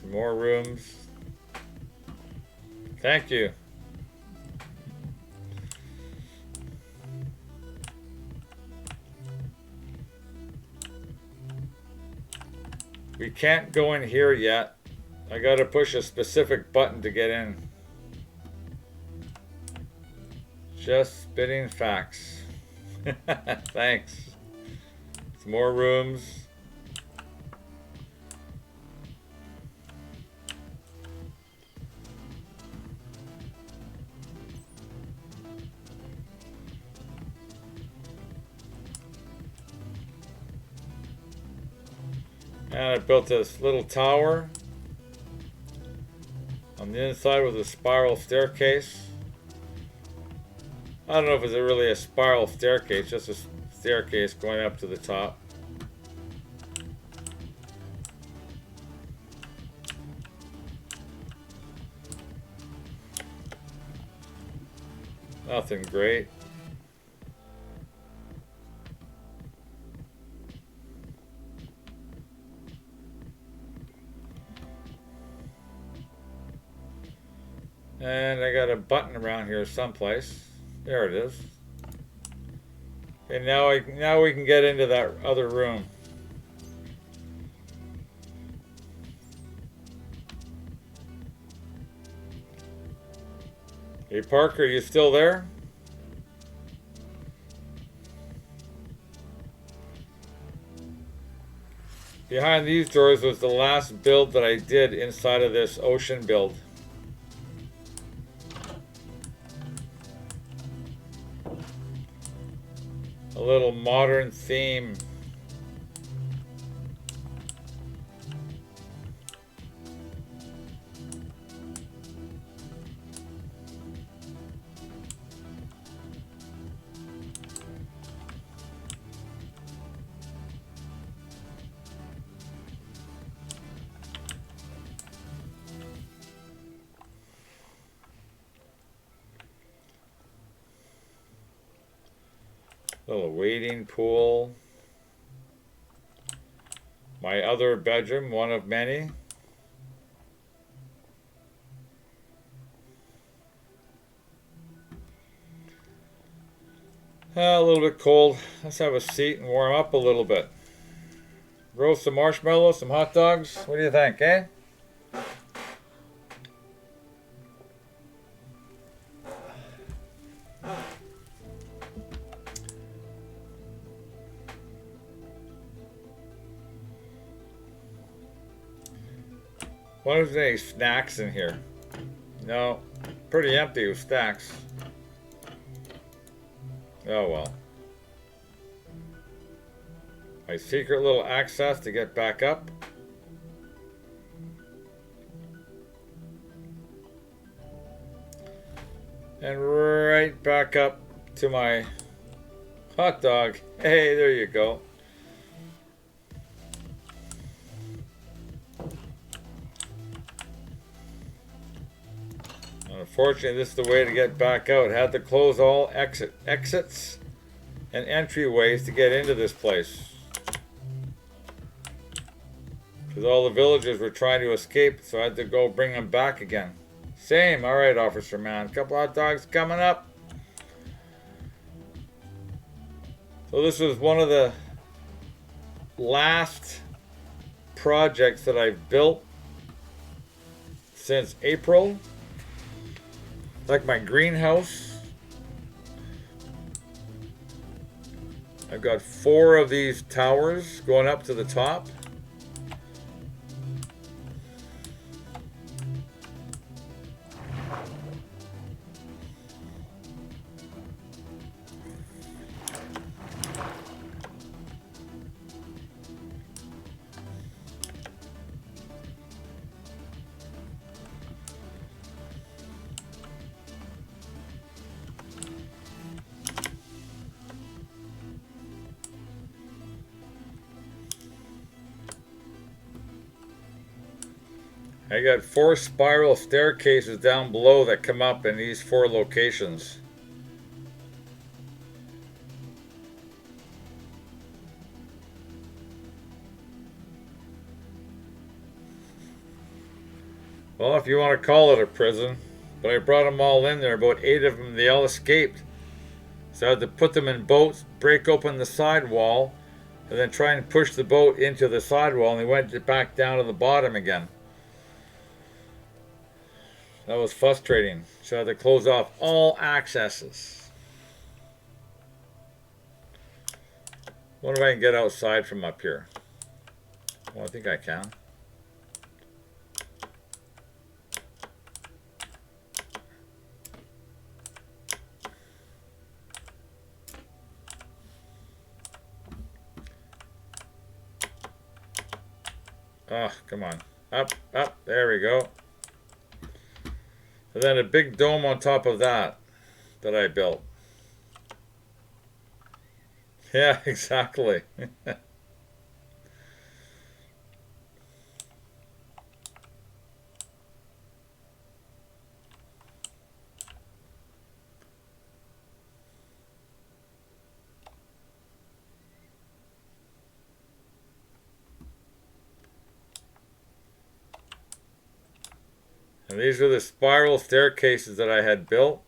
Some more rooms. Thank you. We can't go in here yet. I gotta push a specific button to get in. Just spitting facts. Thanks. Some more rooms. And I built this little tower on the inside with a spiral staircase. I don't know if it's really a spiral staircase, just a staircase going up to the top. Nothing great. And I got a button around here someplace. There it is. Okay, now we can get into that other room. Hey Parker, you still there? Behind these doors was the last build that I did inside of this ocean build. A little modern theme. Little wading pool. My other bedroom, one of many. A little bit cold. Let's have a seat and warm up a little bit. Roast some marshmallows, some hot dogs. What do you think, eh? Wonder if there's any snacks in here. No, pretty empty with snacks. Oh well. My secret little access to get back up. And right back up to my hot dog. Hey, there you go. Unfortunately, this is the way to get back out. Had to close all exits and entryways to get into this place. Because all the villagers were trying to escape, so I had to go bring them back again. Same. Alright, officer man. Couple hot dogs coming up. So this was one of the last projects that I've built since April. Like my greenhouse. I've got 4 of these towers going up to the top. I got 4 spiral staircases down below that come up in these 4 locations. Well, if you want to call it a prison, but I brought them all in there, about 8 of them, they all escaped. So I had to put them in boats, break open the sidewall, and then try and push the boat into the sidewall, and they went back down to the bottom again. That was frustrating. So I had to close off all accesses. Wonder if I can get outside from up here. Well, I think I can. Oh, come on. Up, up. There we go. And then a big dome on top of that I built. Yeah, exactly. And these are the spiral staircases that I had built.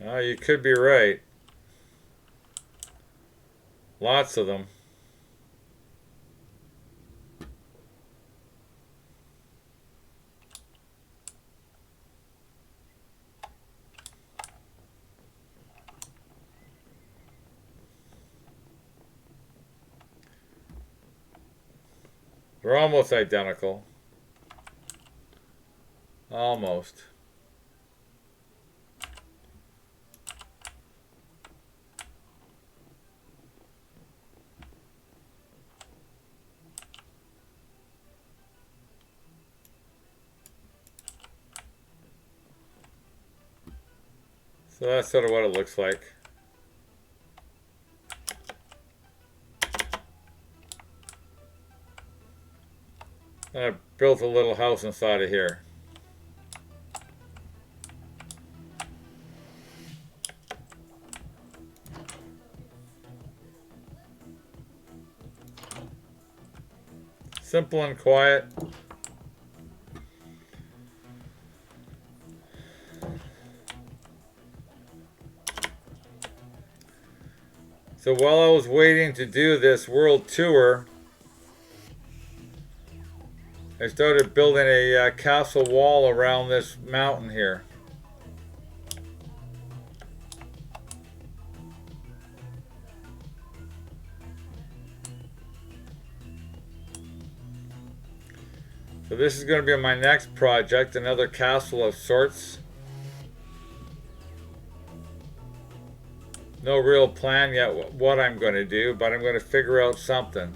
Oh, you could be right. Lots of them. They're almost identical. Almost. So that's sort of what it looks like. And I built a little house inside of here. Simple and quiet. So while I was waiting to do this world tour, I started building a castle wall around this mountain here. So this is going to be my next project, another castle of sorts. No real plan yet what I'm going to do, but I'm going to figure out something.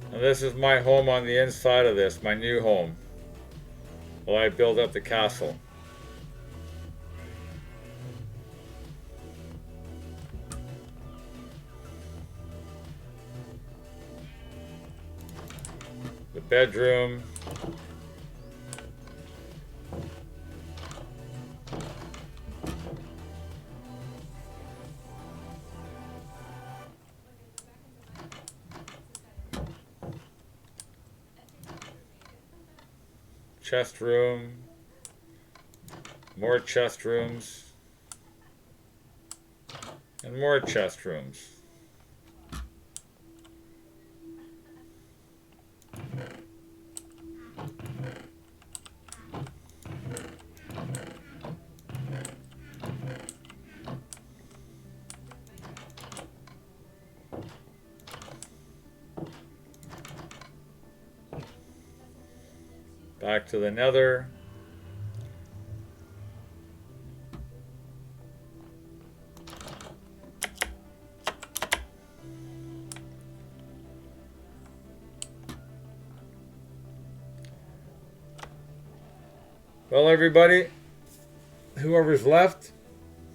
And this is my home on the inside of this, my new home, while I build up the castle. The bedroom. Chest room, more chest rooms, and more chest rooms. Back to the nether. Well, everybody, whoever's left,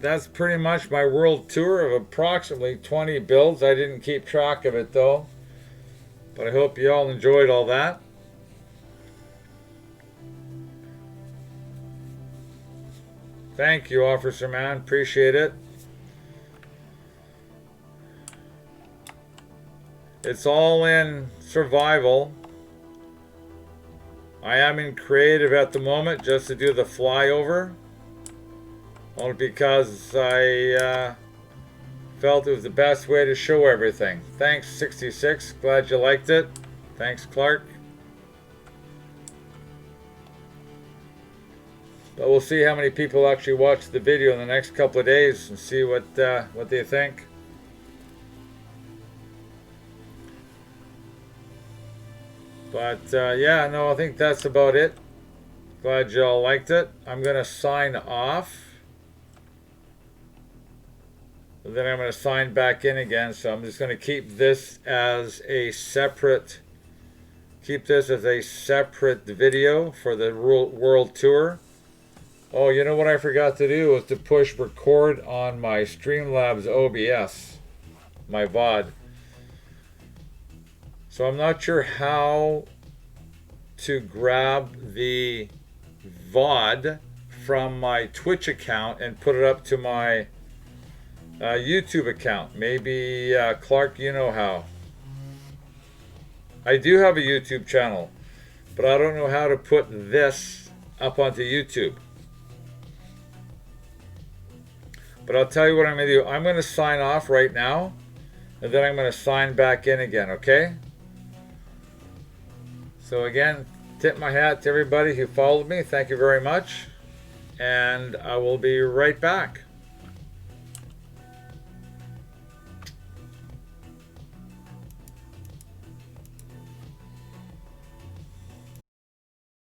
that's pretty much my world tour of approximately 20 builds. I didn't keep track of it though, but I hope you all enjoyed all that. Thank you, Officer Man. Appreciate it. It's all in survival. I am in creative at the moment just to do the flyover. Only because I felt it was the best way to show everything. Thanks, 66. Glad you liked it. Thanks, Clark. But we'll see how many people actually watch the video in the next couple of days and see what they think. But yeah, no, I think that's about it. Glad you all liked it. I'm going to sign off. And then I'm going to sign back in again. So I'm just going to keep this as a separate video for the world tour. Oh, you know what I forgot to do was to push record on my Streamlabs OBS, my VOD. So I'm not sure how to grab the VOD from my Twitch account and put it up to my YouTube account. Maybe Clark, you know how. I do have a YouTube channel, but I don't know how to put this up onto YouTube. But I'll tell you what I'm going to do. I'm going to sign off right now, and then I'm going to sign back in again, okay? So again, tip my hat to everybody who followed me. Thank you very much. And I will be right back.